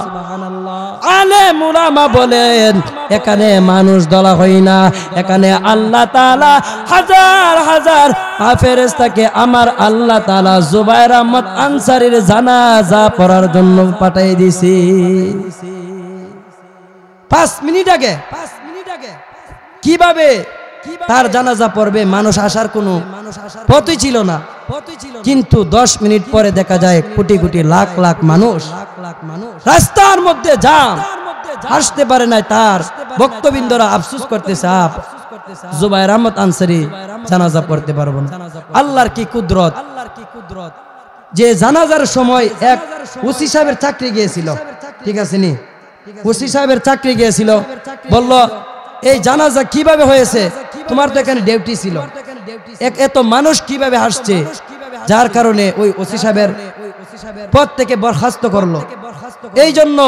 আলেম উলামা বলেন এখানে মানুষ দলা হয় না, এখানে আল্লাহ তাআলা হাজার হাজার ফেরেশতাকে আমার আল্লাহ তাআলা জুবায়ের আহমদ আনসারীর জানাজা পড়ার জন্য পাঠিয়ে দিয়েছে। 5 মিনিট আগে কিভাবে তার জানাজা পড়বে? মানুষ আসার কোনো পথই ছিল না। কিন্তু 10 মিনিট পরে দেখা যায় কোটি কোটি লাখ লাখ মানুষ রাস্তার মধ্যে জাম, হাসতে পারে না। তার ভক্তবৃন্দরা আফসোস করতেছে, জুবায়ের আহমদ আনসারী জানাজা পড়তে পারবো না। আল্লাহর কি কুদরত! যে জানাজার সময় এক ওসি সাহেবের চাকরি গিয়েছিল, ঠিক আছে নি? ওসি সাহেবের চাকরি গিয়েছিল, বলল এই জানাজা কিভাবে হয়েছে? তোমার তো এখানে ডিউটি ছিল, এত মানুষ কিভাবে হাসছে? যার কারণে ওই ওসি সাহেবের পদ থেকে বরখাস্ত করলো। এই জন্য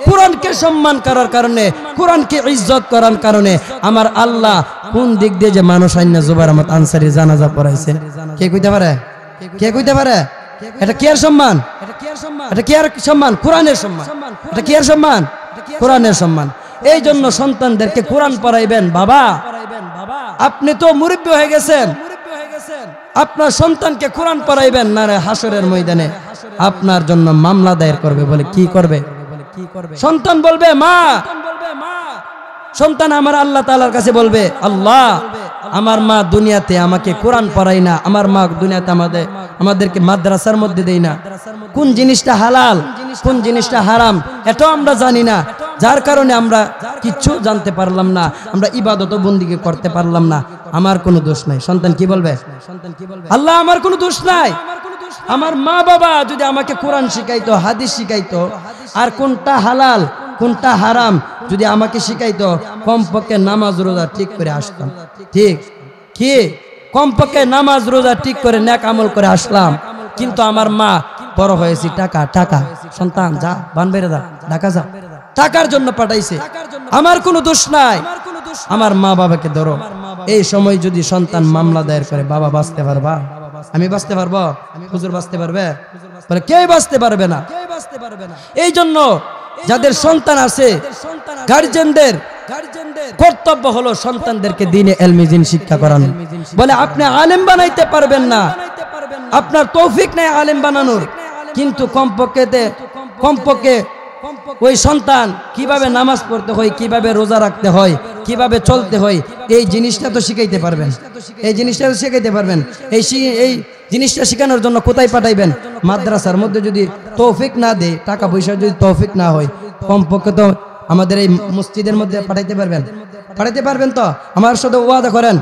কোরআনকে সম্মান করার কারণে, কোরআনকে ইজ্জত করার কারণে আমার আল্লাহ কোন দিক দিয়ে যে মানুষ আইনা জুবায়ের আহমদ আনসারীর জানাজা পড়াইছে। কে কইতে পারে? কে কইতে পারে? এটা কি আর সম্মান? এটা কি আর সম্মান? কোরআনের সম্মান। এটা কি আর সম্মান? কোরআনের সম্মান। এই জন্য সন্তানদেরকে কোরআন পড়াইবেন। বাবা, আপনি তো মুরব্বি হয়ে গেছেন, আপনার সন্তানকে কোরআন পড়াইবেন না রে, হাসরের ময়দানে আপনার জন্য মামলা দায়ের করবে। বলে কি করবে? সন্তান বলবে মা, সন্তান আমার আল্লাহ তাআলার কাছে বলবে, আল্লাহ আমার মা দুনিয়াতে আমাকে কোরআন পড়াই না, আমার মা দুনিয়াতে আমাদেরকে মাদ্রাসার মধ্যে দেই না। কোন জিনিসটা হালাল, কোন জিনিসটা হারাম এটাও আমরা জানি না। যার কারণে আমরা কিচ্ছু জানতে পারলাম না, আমরা ইবাদত ও বন্দেগী করতে পারলাম না। আমার কোনো দোষ নাই। সন্তান কি বলবে? আল্লাহ আমার কোনো দোষ নাই। আমার মা বাবা যদি আমাকে কোরআন শিখাইতো, হাদিস শিখাইতো, আর কোনটা হালাল কোনটা হারাম যদি আমাকে শিখাইতো, কমপক্ষে নামাজ রোজা ঠিক করে আসতাম। ঠিক কি? কমপক্ষে নামাজ রোজা ঠিক করে নেক আমল করে আসলাম। কিন্তু আমার মা বড় হয়েছি টাকা টাকা, সন্তান যা বান বেড়ে যা, ঢাকা যা, টাকার জন্য পাঠাইছে। আমার কোনো দোষ নাই। আমার মা বাবাকে ধরো। এই সময় যদি সন্তান মামলা দায়ের করে, বাবা বাঁচতে পারবা? আমি বাঁচতে পারবো? হুজুর বাঁচতে পারবে? বলে কেউ বাঁচতে পারবে না। এই জন্য যাদের সন্তান আছে, গার্জেনদের কর্তব্য হলো সন্তানদেরকে দ্বীনে ইলম শিক্ষা করানো। বলে আপনি আলেম বানাইতে পারবেন না, আপনার তৌফিক নাই আলেম বানানোর, কিন্তু কমপক্ষে ওই সন্তান কিভাবে নামাজ পড়তে হয়, কিভাবে রোজা রাখতে হয়, কিভাবে চলতে হয়, এই জিনিসটা তো শিখাইতে পারবেন। এই জিনিসটা তো শিখাইতে পারবেন। এই জিনিসটা শেখানোর জন্য কোথায় পাঠাইবেন? মাদ্রাসার মধ্যে যদি তৌফিক না দেয়, টাকা পয়সা যদি তৌফিক না হয়, কমপক্ষে তো আমাদের এই মসজিদের মধ্যে পাঠাইতে পারবেন। পাঠাইতে পারবেন তো? আমার সাথে ওয়াদা করেন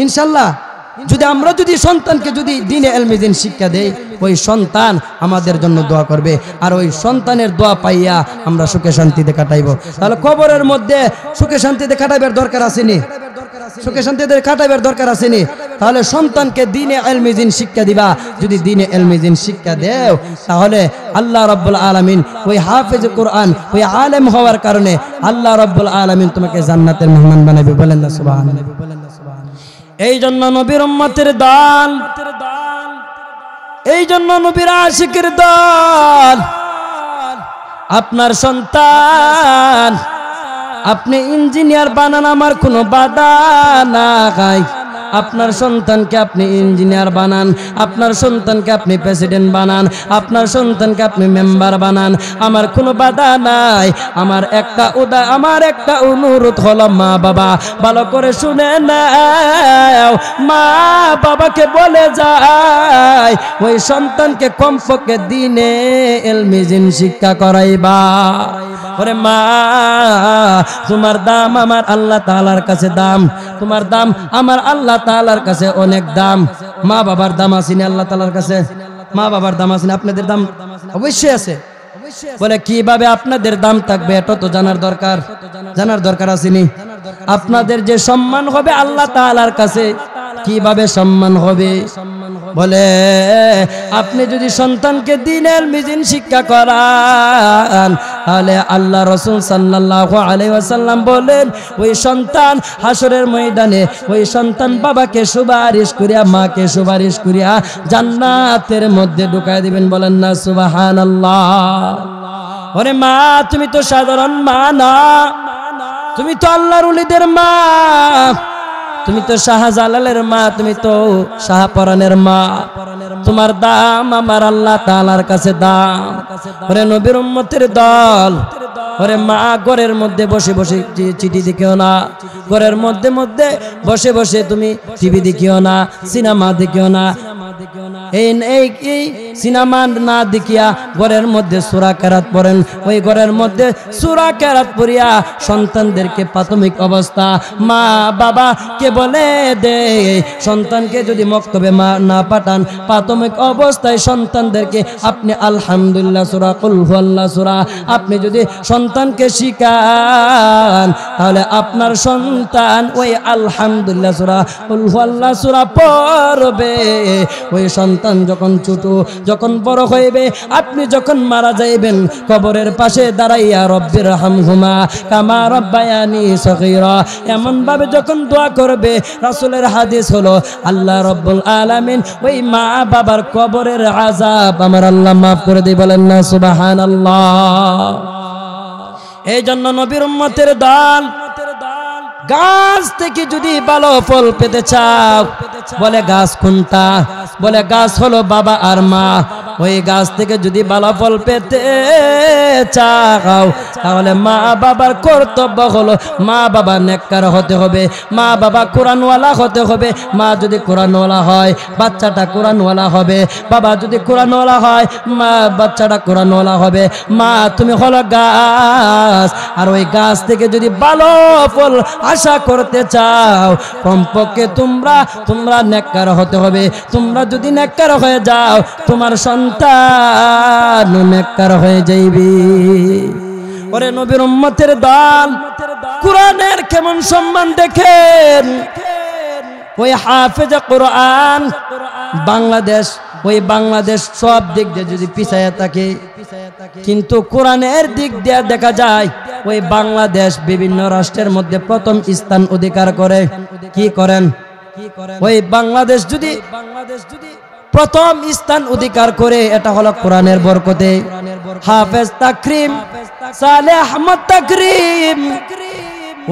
ইনশাল্লাহ। আমরা যদি সন্তানকে যদি দ্বীনে ইলম শিক্ষা দেই, ওই সন্তান আমাদের জন্য দোয়া করবে, আর ওই সন্তানের দোয়া পাইয়া আমরা সুখে শান্তিতে কাটাইব। তাহলে কবরের মধ্যে সুখে শান্তিতে কাটাইবার দরকার আসেনি? সুখে শান্তিতে কাটাইবার দরকার আসেনি? তাহলে সন্তানকে দ্বীনে ইলম শিক্ষা দিবা। যদি দ্বীনে ইলম শিক্ষা দেও, তাহলে আল্লাহ রাব্বুল আলামিন ওই হাফেজ কোরআন, ওই আলেম হওয়ার কারণে আল্লাহ রাব্বুল আলামিন তোমাকে জান্নাতের মেহমান বানাবে। বলেন না সুবহানাল্লাহ। এই জন্য নবীর উম্মতের দল, এই জন্য নবীর আশিকের দল। আপনার সন্তান আপনি ইঞ্জিনিয়ার বানান, আমার কোনো বাধা নাই। আপনার সন্তানকে আপনি ইঞ্জিনিয়ার বানান, আপনার সন্তানকে আপনি প্রেসিডেন্ট বানান, আপনার সন্তানকে আপনি মেম্বার বানান, আমার কোনো বাধা নাই। আমার একটা অনুরোধ হলো, মা বাবা ভালো করে শুনে নাও। মা বাবাকে বলে যায় ওই সন্তানকে কমপক্ষে দ্বীনে ইলম শিক্ষা করাইবা। ওরে মা, তোমার দাম আমার আল্লাহ তাআলার কাছে দাম, তোমার দাম আমার আল্লাহ তাআলার কাছে অনেক দাম। মা বাবার দাম আসেনি আল্লাহ তাআলার কাছে? মা বাবার দাম আসেনি? আপনাদের দাম অবশ্যই আছে। বলে কিভাবে আপনাদের দাম থাকবে এটা তো জানার দরকার আসেনি? আপনাদের যে সম্মান হবে আল্লাহ তাআলার কাছে, কিভাবে সম্মান হবে? বলে আপনি যদি সন্তানকে দ্বীনে ইলম শিক্ষা করান, তাহলে আল্লাহ রাসূল সাল্লাল্লাহু আলাইহি ওয়াসাল্লাম বলেন ওই সন্তান হাসরের ময়দানে ওই সন্তান বাবাকে সুপারিশ করিয়া, মাকে সুপারিশ করিয়া জান্নাতের মধ্যে ঢুকায় দিবেন। বলেন না সুবহানাল্লাহ। ওরে মা, তুমি তো সাধারণ মা না, তুমি তো আল্লাহর ওলিদের মা, তুমি তো শাহজালালের মা, তুমি তো শাহপরানের মা। তোমার দাম আমার আল্লাহ তাআলার কাছে দাম। ওরে নবীর উম্মতের দল, ওরে মা, ঘরের মধ্যে বসে বসে চিঠি দেখিও না, ঘরের মধ্যে বসে বসে তুমি টিভি দেখিও না, সিনেমা দেখিও না। এই সিনেমা না দেখিয়া ঘরের মধ্যে সূরা কেরাত পড়েন। ওই ঘরের মধ্যে সূরা কেরাত পড়িয়া সন্তানদেরকে প্রাথমিক অবস্থা মা বাবা কে বলে দে, সন্তানকে যদি মক্তবে না পাঠান, প্রাথমিক অবস্থায় সন্তানদেরকে আপনি আলহামদুলিল্লাহ সূরা, কুল হুয়াল্লাহ সূরা আপনি যদি সন্তানকে শিখান, তাহলে আপনার সন্তান ওই আলহামদুলিল্লাহ সূরা, কুল হুয়াল্লাহ সূরা পড়বে। ওই সন্তান যখন ছোট, যখন বড় হইবে, আপনি যখন মারা যাইবেন, কবরের পাশে দাঁড়াইয়া রব্বির হামহুমা কামা রাব্বায়ানি সগীরা এমন ভাবে যখন দোয়া করবে, রাসূলের হাদিস হলো আল্লাহ রাব্বুল আলামিন ওই মা বাবার কবরের আযাব আমার আল্লাহ মাফ করে দেয়। বলেন না সুবহানাল্লাহ। এই জন্য নবীর উম্মতের দল, গাছ থেকে যদি ভালো ফল পেতে চাও, বলে গাছ কোনটা? বলে গাছ হলো বাবা আর মা। ওই গাছ থেকে যদি ভালো ফল পেতে চাও, তাহলে মা বাবার কর্তব্য হলো মা বাবা নেককার হতে হবে, মা বাবা কোরআনওয়ালা হতে হবে। মা যদি কোরআনওয়ালা হয়, বাচ্চাটা কোরআনওয়ালা হবে। বাবা যদি কোরআনওয়ালা হয়, মা বাচ্চাটা কোরআনওয়ালা হবে। মা তুমি হলো গাছ, আর ওই গাছ থেকে যদি ভালো ফল আশা করতে চাও, কমপক্ষে তোমরা নেককার হতে হবে। তোমরা যদি নেককার হয়ে যাও, তোমার সন্তান নেককার হয়ে যাইবে। ওরে নবীর উম্মতের দল, কোরআনের কেমন সম্মান দেখেন। ওই হাফেজে কোরআন বাংলাদেশ সব দিক দিয়ে যদি পিছায়া থাকে, কিন্তু কোরআনের দিক দিয়ে দেখা যায় ওই বাংলাদেশ বিভিন্ন রাষ্ট্রের মধ্যে প্রথম স্থান অধিকার করে। কি করেন? ওই বাংলাদেশ যদি প্রথম স্থান অধিকার করে, এটা হলো কোরআনের বরকতে। হাফেজ তাকরিম সালেহ আহমদ তাকরিম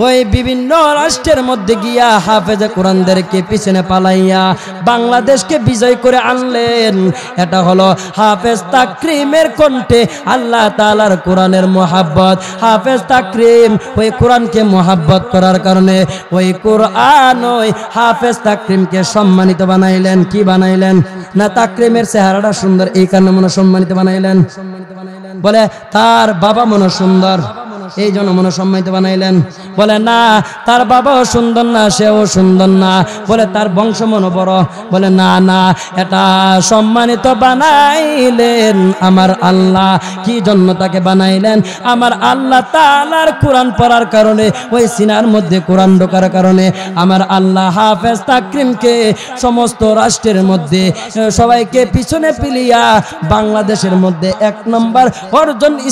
ওই বিভিন্ন রাষ্ট্রের মধ্যে গিয়া হাফেজে কোরআনদেরকে পিছনে পালাইয়া বাংলাদেশকে বিজয় করে আনলেন। এটা হলো হাফেজ তাকরিমের কণ্ঠে আল্লাহ তাআলার কোরআনের মোহাব্বত। হাফেজ তাকরিম ওই কোরআনকে মোহাব্বত করার কারণে ওই কোরআন ওই হাফেজ তাকরিমকে সম্মানিত বানাইলেন। কি বানাইলেন? না তাকরিমের চেহারাটা সুন্দর এই কারণে মনে সম্মানিত বানাইলেন। বলে তার বাবা মনে সুন্দর এই জন্য মনে সম্মানিত বানাইলেন। বলে না তার বাবাও সুন্দর না, সেও সুন্দর না। বলে তার বংশ মনে বড়। বলে না না, এটা সম্মানিত বানাইলেন আমার আল্লাহ। কি জন্য তাকে বানাইলেন? আমার আল্লাহ তাআলার কোরআন পড়ার কারণে, ওই সিনার মধ্যে কোরআন ঢোকার কারণে আমার আল্লাহ হাফেজ তাকরিমকে সমস্ত রাষ্ট্রের মধ্যে সবাইকে পিছনে পিলিয়া বাংলাদেশের মধ্যে 1 নম্বর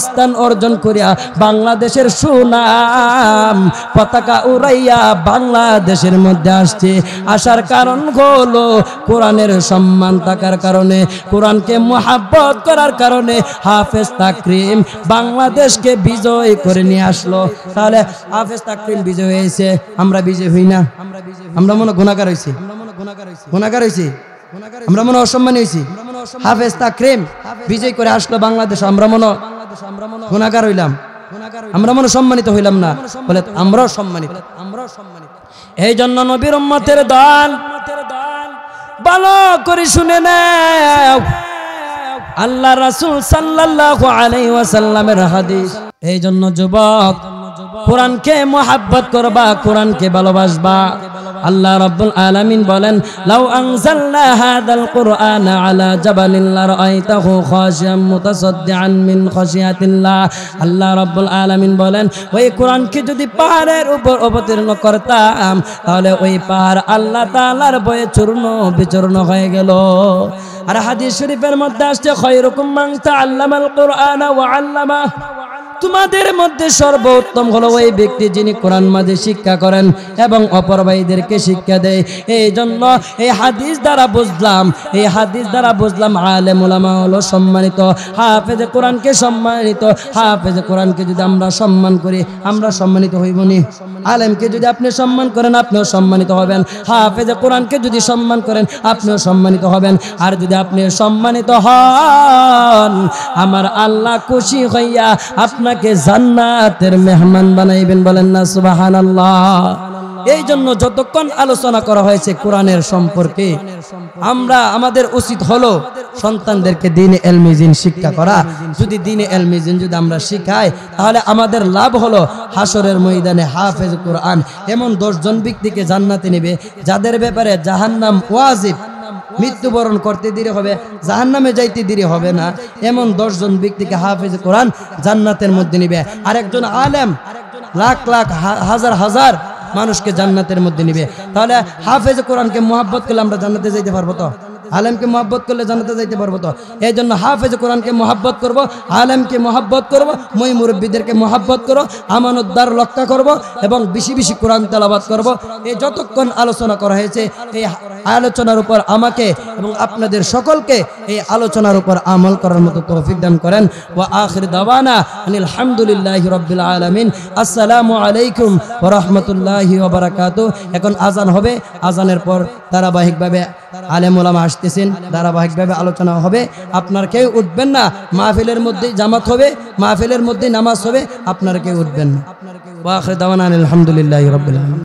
স্থান অর্জন করিয়া বাংলাদেশের সুনাম পতাকা উড়াইয়া বাংলাদেশের মধ্যে আসছে। আসার কারণ হলো কোরআনের সম্মান থাকার কারণে, কোরআনকে মোহাব্বত করার কারণে হাফেজ তাকরিম বাংলাদেশকে বিজয় করে নিয়ে আসলো। তাহলে হাফেজ তাকরিম বিজয় হয়েছে, আমরা বিজয় হই না? আমরা মনে গুনাহগার হইছি, গুনাহগার হইছি, আমরা মনে অসম্মানী হইছি। হাফেজ তাকরিম বিজয় করে আসলো বাংলাদেশ, আমরা মনে গুনাহগার হইলাম, আমরা মনে সম্মানিত হইলাম না। বলে আমরাও সম্মানিত। এই জন্য নবীর উম্মতের দল ভালো করে শুনে নাও, আল্লাহ রাসূল সাল্লাল্লাহু আলাইহি ওয়াসাল্লামের হাদিস। এই জন্য যুবক কোরআনকে মুহাব্বত করবা, কোরআনকে ভালোবাসবা। আল্লাহ রাব্বুল আলামিন বলেন, লাউ আনজালনা হাযাল কুরআনা আলা জাবালিন লারাআইতাহু খাশিয়াম মুতাসাদ্দিআন মিন খাশিয়াতিল্লাহ। আল্লাহ রাব্বুল আলামিন বলেন, ওই কোরআনকে যদি পাহাড়ের উপর অবতীর্ণ করতাম তাহলে ওই পাহাড় আল্লাহ তাআলার ভয়ে চূর্ণ বিচূর্ণ হয়ে গেল। আর হাদিস শরীফের মধ্যে আসছে, খায়রুকুম মান তাআল্লামাল কুরআনা ওয়া আল্লামা। তোমাদের মধ্যে সর্বোত্তম হলো ওই ব্যক্তি যিনি কোরআন মাঝে শিক্ষা করেন এবং অপর ভাইদেরকে শিক্ষা দেয়। এই জন্য এই হাদিস দ্বারা বুঝলাম আলেম উলামা হলো সম্মানিত, হাফেজে কোরআনকে সম্মানিত। হাফেজে কোরআনকে যদি আমরা সম্মান করি আমরা সম্মানিত হইবনি। আলেমকে যদি আপনি সম্মান করেন আপনিও সম্মানিত হবেন। হাফেজে কোরআনকে যদি সম্মান করেন আপনিও সম্মানিত হবেন। আর যদি আপনি সম্মানিত হন আমার আল্লাহ খুশি হইয়া আপনাকে জান্নাতের মেহমান বানাইবেন। বলেন না সুবহানাল্লাহ। এই জন্য যতক্ষণ আলোচনা করা হয়েছে কোরআনের সম্পর্কে, আমাদের উচিত হলো সন্তানদেরকে দ্বীনে ইলমে জিন শিক্ষা করা। যদি দ্বীনে ইলমে জিন যদি আমরা শিখাই তাহলে আমাদের লাভ হলো হাসরের ময়দানে হাফেজ কোরআন এমন 10 জন ব্যক্তিকে জান্নাতে নেবে যাদের ব্যাপারে জাহান্নাম ওয়াজিব, মৃত্যুবরণ করতে দেরি হবে, জাহান্নামে যাইতে দেরি হবে না। এমন 10 জন ব্যক্তিকে হাফেজ কোরআন জান্নাতের মধ্যে নিবে। আর একজন আলেম লাখ লাখ হাজার হাজার মানুষকে জান্নাতের মধ্যে নিবে। তাহলে হাফেজ কোরআনকে মুহাব্বত করলে আমরা জান্নাতে যাইতে পারবো তো? আলেমকে মুহাব্বত করলে জান্নাতে যাইতে পারবো তো? এই জন্য হাফেজ কোরআনকে মুহাব্বত করব, আলেমকে মুহাব্বত করব, মই মুরব্বীদেরকে মুহাব্বত করব, আমানতদার রক্ষা করব এবং বেশি বেশি কোরআন তেলাওয়াত করব। এই যতক্ষণ আলোচনা করা হয়েছে এই আলোচনার উপর আমাকে এবং আপনাদের সকলকে এই আলোচনার উপর আমল করার মতো তৌফিক দান করেন। ওয়া আখির দাওয়ানা আনিল হামদুলিল্লাহি রাব্বিল আলামিন। আসসালামু আলাইকুম ওয়া রাহমাতুল্লাহি ওয়া বারাকাতুহু। এখন আজান হবে, আজানের পর ধারাবাহিকভাবে আলেম ওলামা আসতেছেন, ধারাবাহিকভাবে আলোচনা হবে। আপনার কেউ উঠবেন না, মাহফিলের মধ্যে জামাত হবে, মাহফিলের মধ্যে নামাজ হবে, আপনার কেউ উঠবেন না। ওয়া আখির দাওয়ানা আনিল হামদুলিল্লাহি রাব্বিল আলামিন।